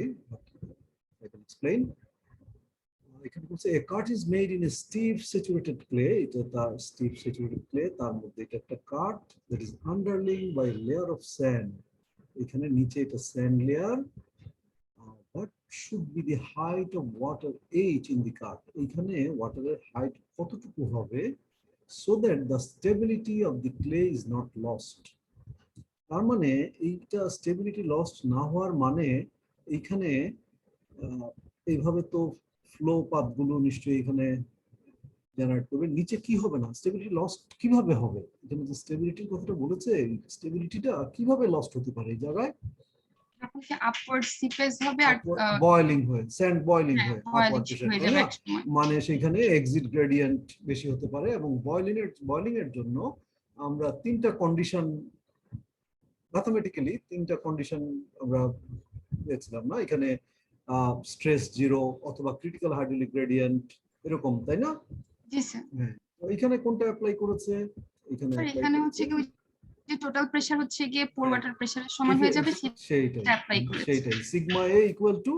I can explain. এখানে বলছে a cart is made in a steep saturated clay. এটা তার steep saturated clay, তার মধ্যে এটা একটা cart that is underlain by a layer of sand. এখানে নিচে এটা sand layer. What should be the height of water h in the cart? এখানে ওয়াটারের হাইট কতটুকু হবে so that the stability of the clay is not lost. তার মানে এইটা stability lost না হওয়ার মানে এইখানে এইভাবে তো ফ্লো পাথগুলো নিশ্চয়ই এখানে জেনারেট করবে। নিচে কি হবে না, স্টেবিলিটি লস্ট কিভাবে হবে? এখানে যে স্টেবিলিটির কথাটা বলেছে, স্টেবিলিটিটা কিভাবে লস্ট হতে পারে এই জায়গায়? যখন সে আপওয়ার্ড সিপেজ হবে আর বয়লিং হয়ে, স্যান্ড বয়লিং হয়ে boiling আপওয়ার্ড প্রেসার, হয়ে তাই যাবে না? এক সময়। মানে সেখানে এক্সিট গ্রেডিয়েন্ট বেশি হতে পারে। এবং বয়লিং এর জন্য আমরা তিনটা কন্ডিশন, ম্যাথমেটিক্যালি তিনটা কন্ডিশন আমরা পেয়েছিলাম না? এখানে স্ট্রেস জিরো অথবা ক্রিটিক্যাল হাইড্রোলিক গ্রেডিয়েন্ট, এরকম, তাই না? জি স্যার। হ্যাঁ, তো এখানে কোনটা অ্যাপ্লাই করেছে? এখানে স্যার apply এখানে করেছে হচ্ছে কি যে টোটাল প্রেসার হচ্ছে গিয়ে পোর ওয়াটার প্রেসারের সমান হয়ে যাবে সেইটাই অ্যাপ্লাই করেছে সেইটাই sigma A equal to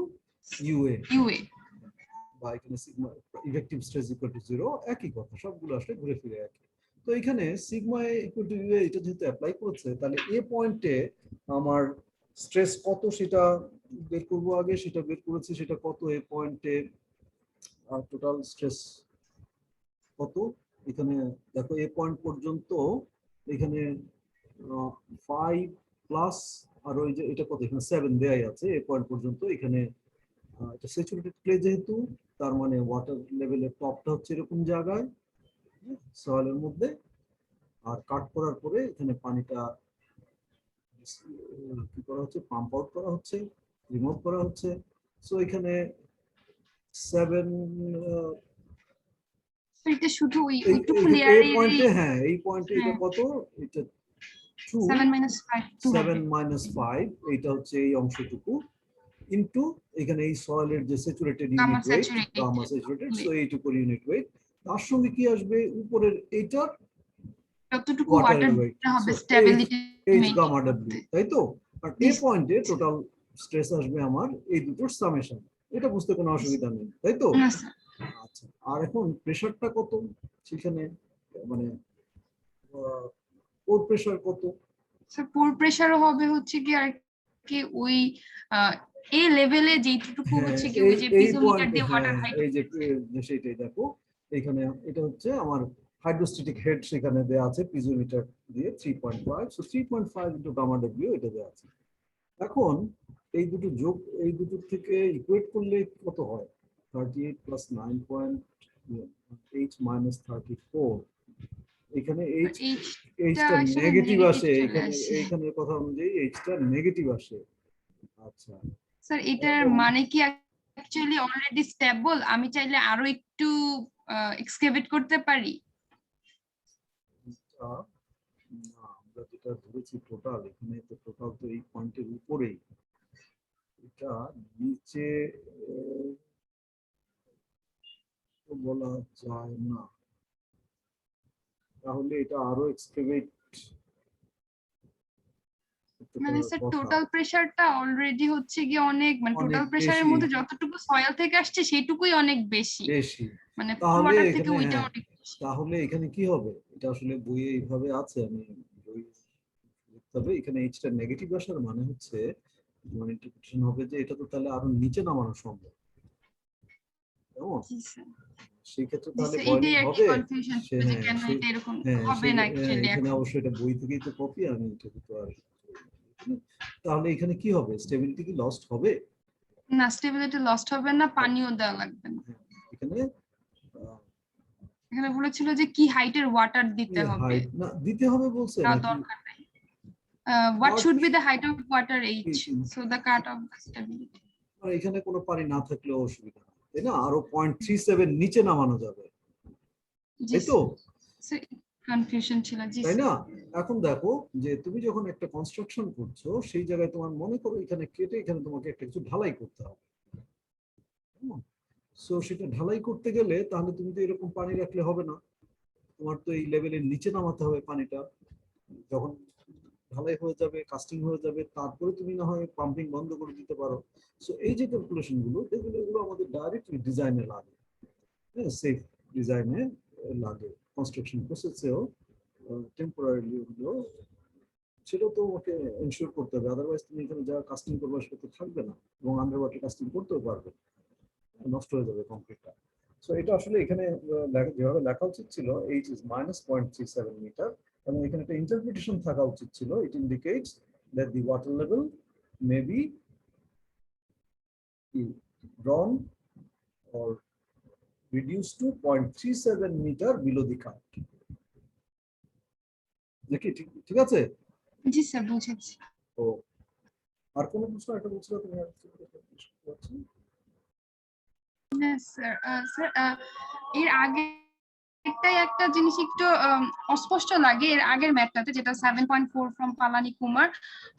UA UA. বা এখানে sigma effective stress equal to 0 একই কথা, সবগুলো আসলে ঘুরে ফিরে একই। তো এখানে sigma A equal to UA এটা যেহেতু অ্যাপ্লাই করছে, তাহলে এ পয়েন্টে আমার স্ট্রেস কত সেটা বের করবো আগে। সেটা বের করেছি, সেটা কত এ পয়েন্টে টোটাল স্ট্রেস কত। এখানে দেখো এ পয়েন্ট পর্যন্ত এখানে 5 প্লাস আর ওই যে এটা কত, এখানে 7 দেয়াই আছে এ পয়েন্ট পর্যন্ত। এখানে এটা স্যাচুরেটেড ক্লে যেহেতু, তার মানে ওয়াটার লেভেলের টপটা হচ্ছে এরকম জায়গায় সয়েলের মধ্যে, আর কাট করার পরে এখানে পানিটা কি করা হচ্ছে, পাম্প আউট করা হচ্ছে, রিমুভ করা হচ্ছে। সো এখানে 7 এটা শুধু এই ওইটুকু এই লেয়ারে পয়েন্টে, হ্যাঁ এই পয়েন্টে এটা হ্যাঁ। কত, এটা 2 7 - 5 2 7 - 5, এইটা হচ্ছে এই অংশটুকু ইনটু এখানে এই সয়েলের যে saturated gamma unit weight, saturated gamma saturated, so এইটুকুর ইউনিট ওয়েট। তার সঙ্গে কি আসবে, উপরের এইটার যতটুকু ওয়াটার ওয়াটার ওয়েট, দিতে হবে so stability H maintain gamma করতে। ডব্লিউ, তাই তো। আর এই পয়েন্টে টোটাল স্ট্রেস আসবে আমার এই দুটোর সামেশন। এটা বুঝতে কোনো অসুবিধা নেই, তাই তো। না স্যার, আচ্ছা, আর এখন প্রেসারটা কত সেখানে, মানে ওর প্রেসার কত, স্যার পোর প্রেসারও হবে হচ্ছে কি আর কি ওই এই লেভেলে যেটুকু হচ্ছে কি ওই যে এই পিজোমিটার পয়েন্টে, দিয়ে ওয়াটার হ্যাঁ হাইট এই যে সেটাই দেখো এখানে, এটা হচ্ছে আমার হাইড্রোস্ট্যাটিক হেড, সেখানে দেয়া আছে পিজোমিটার দিয়ে 3.5, সো 3.5 ইনটু গামা ডব্লিউ এটা দেয়া আছে। এখন এই দুটো যোগ, এই দুটো থেকে ইকুয়েট করলে কত হয়, 38 প্লাস 9.8 মাইনাস 34, এখানে এইচটা আসলে নেগেটিভ নেগেটিভ আসে, চলে এখানে আসে। এইখানের কথা অনুযায়ী এইচটা নেগেটিভ আসে। আচ্ছা, স্যার এটার এখন মানে কি অ্যাকচুয়ালি অলরেডি স্টেবল, আমি চাইলে আরো একটু এক্সকেভেট করতে পারি? না, আমরা যেটা ধরেছি টোটাল, এখানে তো টোটাল তো এই পয়েন্টের উপরেই, এটা নিচে তো বলা যায় না, তাহলে এটা আরো এক্সকেভেট করতে মানে পারার স্যার কথা। টোটাল প্রেসারটা অলরেডি হচ্ছে গিয়ে অনেক, মানে অনেক টোটাল প্রেসারের বেশি। মধ্যে যতটুকু সয়েল থেকে আসছে সেইটুকুই অনেক বেশি, বেশি, মানে তাহলে ওয়াটার থেকে এখানে, ওইটা হ্যাঁ অনেক বেশি। তাহলে এখানে কি হবে, এটা আসলে বইয়ে এইভাবে আছে, আমি বই লিখতে হবে। এখানে এইচটা নেগেটিভ আসার মানে হচ্ছে, মানে ইন্টারপ্রিটেশন হবে যে এটা তো তাহলে আরো নিচে নামানো সম্ভব, কেমন। জি স্যার, সেই ক্ষেত্রে জি তাহলে স্যার, বয়লিং এইটাই আর কি হবে। কনফিউশন ছিল যে কেন এটা এরকম হবে না অ্যাকচুয়ালি এখানে এখন। অবশ্যই এটা বই থেকেই তো কপি, আমি এটা তো আর, তাহলে এখানে কি হবে, স্টেবিলিটি কি লস্ট হবে। না, স্টেবিলিটি লস্ট হবে না, পানিও দেওয়া লাগবে না। এখানে এখানে বলেছিল যে কি হাইটের ওয়াটার দিতে হবে, হাইট না দিতে হবে বলছে তা নাকি, দরকার নাই। What What should be the height of water H? is- So the cut of the stability. আর এখানে কোনো পানি না থাকলেও অসুবিধা নেই, তাই না, আরো 0.37 নিচে নামানো যাবে, জি তাই তো, কনফিউশন ছিল, জি তাই স্যার। না। এখন দেখো যে তুমি যখন একটা কনস্ট্রাকশন করছো, সেই জায়গায় তোমার মনে করো এখানে কেটে এখানে তোমাকে একটা কিছু ঢালাই করতে হবে, সো সেটা ঢালাই করতে গেলে তাহলে তুমি তো এরকম পানি রাখলে হবে না, তোমার তো এই লেভেলের নিচে নামাতে হবে পানিটা। যখন ঢালাই হয়ে যাবে, কাস্টিং হয়ে যাবে, তারপরে তুমি না হয় পাম্পিং বন্ধ করে দিতে পারো। সো এই যে ক্যালকুলেশন গুলো, এগুলো আমাদের ডাইরেক্টলি ডিজাইনে লাগে, হ্যাঁ সেফ ডিজাইনে লাগে, কনস্ট্রাকশন প্রসেসেও টেম্পোরারিলি হলো সেটা তো ওকে এনশিওর করতে হবে, আদারওয়াইজ তুমি এখানে যা কাস্টিং করবে সেটা তো থাকবে না, এবং আন্ডার ওয়াটার কাস্টিং করতেও পারবে, নষ্ট হয়ে যাবে কংক্রিটটা। সো এটা আসলে এখানে যেভাবে লেখা উচিত ছিল, h is minus 0.37 মিটার, এবং এখানে একটা ইন্টারপ্রিটেশন থাকা উচিত ছিল, it indicates that the water level may be drawn or reduced to 0.37 meter below the cut. দেখি ঠিক আছে। জি স্যার, বুঝেছি। তো আর কোনো প্রশ্ন, একটা বলছিল তুমি আর কি বলছো? হ্যাঁ স্যার, এর আগে একটা জিনিস একটু অস্পষ্ট লাগে, এর আগের ম্যাথটাতে যেটা 7.4 ফ্রম পালানি কুমার,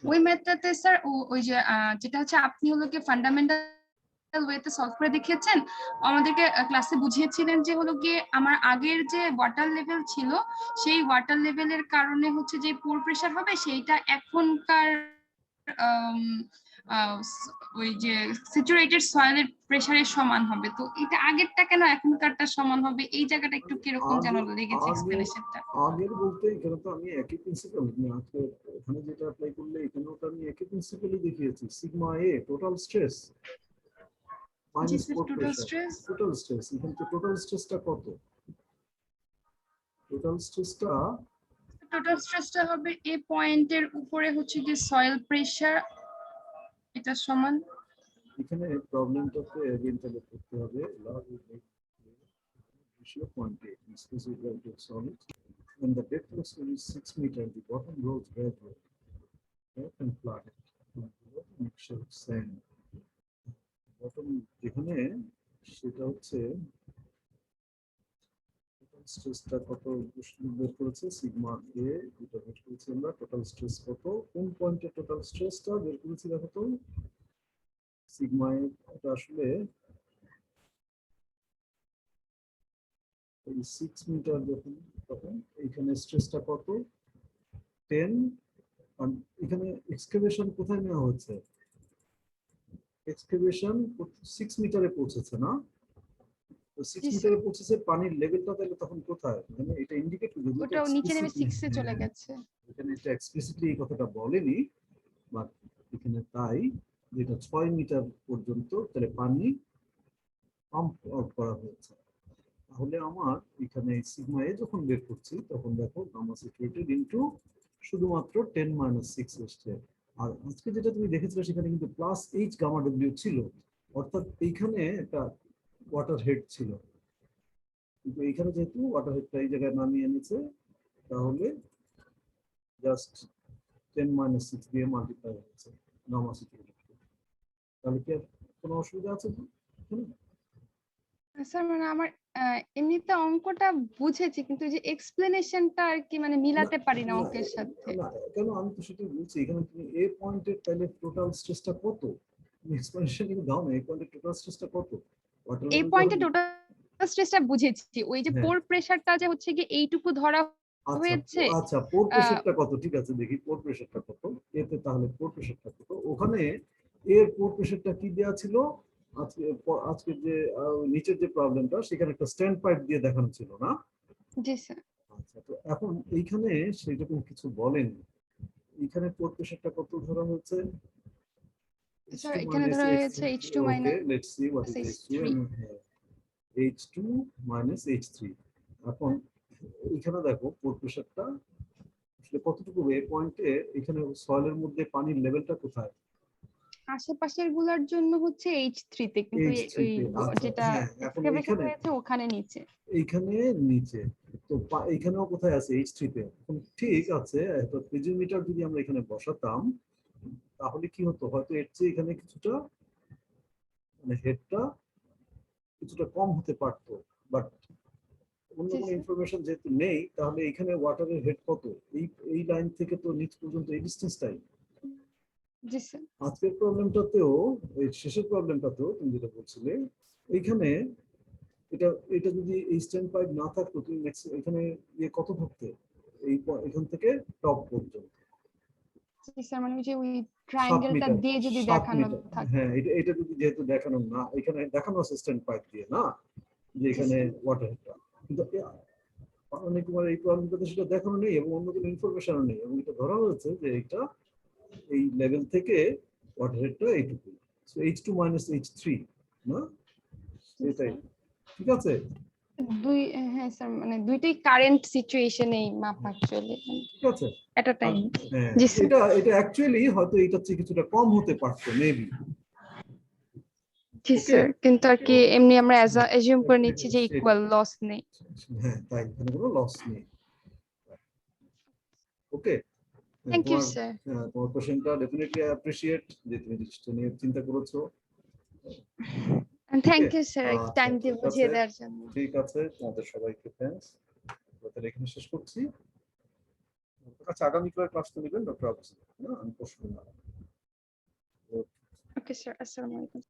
ওই ম্যাথটাতে স্যার ওই যে যেটা হচ্ছে আপনি হলো কি ফান্ডামেন্টাল ওয়েতে সলভ করে দেখিয়েছেন। আমাদেরকে ক্লাসে বুঝিয়েছিলেন যে হলো গিয়ে আমার আগের যে ওয়াটার লেভেল ছিল সেই ওয়াটার লেভেলের কারণে হচ্ছে যে পোর প্রেসার হবে সেইটা এখনকার ওই যে স্যাচুরেটেড সয়েলের প্রেসারের সমান হবে। তো এটা আগেরটা কেন এখনকারটা সমান হবে, এই জায়গাটা একটু কিরকম যেন লেগেছে এক্সপ্লেনেশনটা। আগের বলতে এখানে তো আমি একই প্রিন্সিপাল, আজকে এখানে যেটা অ্যাপ্লাই করলে এখানেও তো আমি একই প্রিন্সিপালই দেখিয়েছি। সিগমা এ টোটাল স্ট্রেস মাইনাস পোর total pressure, stress total stress. এখানে তো টোটাল স্ট্রেসটা কত? টোটাল স্ট্রেসটা হবে এ পয়েন্টের উপরে হচ্ছে যে সয়েল প্রেসার, এটা সমান। এখানে প্রবলেমটাতে এগেইনটাকে করতে হবে ratio 0.8 space is equal to solid when the depth was 6 meter the bottom rose gradually and flattened mixture of sand bottom যেখানে সেটা হচ্ছে স্ট্রেসটা কত বের করেছে সিগমা এ, এটা বের করেছি আমরা। টোটাল স্ট্রেস কত, কোন পয়েন্টে টোটাল স্ট্রেসটা বের করেছি দেখো তো। সিগমা এ এটা আসলে 6 মিটার যখন, তখন এখানে স্ট্রেসটা কত 10। আর এখানে এক্সকাভেশন কোথায় নেওয়া হচ্ছে? এক্সকাভেশন 6 মিটারে পৌঁছেছে না? তো 6 মিটারে পৌঁছেছে, পানির লেভেলটা তাহলে তখন কোথায়? মানে এটা ইন্ডিকেট করে দিতে ওটাও নিচে নেমে 6 এ চলে গেছে। এখানে এটা এক্সপ্লিসিটলি এই কথাটা বলেনি, বাট এখানে তাই যেটা 6 মিটার পর্যন্ত তাহলে পানি পাম্প আউট করা হয়েছে। তাহলে আমার এখানে সিগমা এ যখন বের করছি তখন দেখো গামা স্যাচুরেটেড ইনটু শুধুমাত্র 10 - 6 এসছে। আর আজকে যেটা তুমি দেখেছিলে সেখানে কিন্তু প্লাস এইচ গামা ডব্লিউ ছিল, অর্থাৎ এইখানে একটা ওয়াটার হেড ছিল, কিন্তু এইখানে যেহেতু ওয়াটার হেডটা এই জায়গায় নামিয়ে এনেছে তাহলে জাস্ট 10 - 6 দিয়ে মাল্টিপ্লাই হচ্ছে গামা স্যাচুরেটেড। তাহলে কি আর কোনো অসুবিধা আছে? স্যার মানে আমার এমনিতে অঙ্কটা বুঝেছি, কিন্তু যে এক্সপ্লেনেশনটা আর কি মানে মিলাতে পারি না অঙ্কের সাথে। না, কেন আমি তো সেটাই বলছি, এখানে তুমি এ পয়েন্টের তাহলে টোটাল স্ট্রেসটা কত? তুমি এক্সপ্লেনেশন কিন্তু দাও না, এই পয়েন্টের টোটাল স্ট্রেসটা কত? এই পয়েন্টে টোটাল স্ট্রেসটা বুঝেছি, ওই যে পোর প্রেসারটা যে হচ্ছে কি এইটুকু ধরা হয়েছে। আচ্ছা পোর প্রেসারটা কত? ঠিক আছে, দেখি পোর প্রেসারটা কত এতে। তাহলে পোর প্রেসারটা কত? ওখানে এর পোর প্রেসারটা কি দেয়া ছিল? আজকে যে নিচের যে প্রবলেমটা সেখানে একটা স্ট্যান্ড পাইপ দিয়ে দেখানো ছিল না? জি স্যার। আচ্ছা, তো এখন এইখানে সেরকম কিছু বলেনি। এখানে পোর প্রেসারটা কত ধরা হয়েছে? স্যার এখানে ধরা হয়েছে H2 Okay, let's see what is H2 H3। and H2 - H3। এখন এখানে দেখো পোর প্রেসারটা আসলে কতটুকু? এ পয়েন্টে এখানে সয়েলের মধ্যে পানির লেভেলটা কোথায়? আশেপাশের গুলার জন্য হচ্ছে H3 তে, কিন্তু H3 ওই তে। আচ্ছা, যেটা হ্যাঁ, এখন এক্সকাভেশন এইখানে হয়েছে ওখানে নিচে। এইখানে নিচে। তো এইখানেও কোথায় আছে? H3 তে। এখন ঠিক আছে, তো পেজিমিটার যদি আমরা এখানে বসাতাম তাহলে কি হতো? হয়তো এর চেয়ে এখানে কিছুটা মানে হেডটা কিছুটা কম হতে পারতো, বাট অন্য কোনো ইনফরমেশন যেহেতু নেই, তাহলে এখানে ওয়াটারের হেড কত? এই লাইন থেকে তো নিচ পর্যন্ত এই ডিসটেন্সটাই। জি স্যার। আজকের প্রবলেমটাতেও, এই শেষের প্রবলেমটাতেও তুমি যেটা বলছিলে, এইখানে এটা এটা যদি এই স্ট্যান্ড পাইপ না থাকতো তুমি এখানে ইয়ে কত থাকতে? এখান থেকে টপ পর্যন্ত জি স্যার, মানে ওই যে ওই 7 ট্রায়াঙ্গেলটা মিটার, দিয়ে যদি 7 দেখানো মিটার। থাকে। হ্যাঁ, এটা যদি যেহেতু দেখানো না, এখানে দেখানো আছে স্ট্যান্ড পাইপ দিয়ে না যে এখানে ওয়াটার হেডটা, কিন্তু অনেক তোমার এই প্রবলেমটাতে সেটা দেখানো নেই এবং অন্য কোনো ইনফরমেশনও নেই, এবং এটা ধরা হয়েছে যে এটা এই লেভেল থেকে ওয়াটার হেডটা এইটুকু। সো H2 - H3 না? এটাই ঠিক আছে। হ্যাঁ স্যার, মানে দুইটাই কারেন্ট সিচুয়েশনেই মাপ অ্যাকচুয়ালি ঠিক আছে, এট আ টাইম। হ্যাঁ, জি স্যার। এটা অ্যাকচুয়ালি হয়তো এটার চেয়ে কিছুটা কম হতে পারতো মেবি। জি স্যার, কিন্তু আর কি এমনি আমরা অ্যাজিউম করে নিচ্ছি যে ইকুয়াল, লস নেই। হ্যাঁ, তাই এখানে কোনো লস নেই। ওকে, থ্যাংক ইউ স্যার। তোমার কোশ্চেনটা ডেফিনেটলি অ্যাপ্রিশিয়েট যে তুমি জিনিসটা নিয়ে চিন্তা করেছো। থ্যাংক ইউ স্যার টাইম আচ্ছা, দিয়ে ঠিক বুঝিয়ে আছে, দেওয়ার জন্য। ঠিক আছে, তোমাদের সবাইকে থ্যাঙ্কস। তাহলে এখানে শেষ করছি। আচ্ছা, আগামীকাল ক্লাস তো নেবেন ডক্টর আবু সাইদ, না? আমি পরশু দিন। ওকে স্যার, আসসালামু আলাইকুম।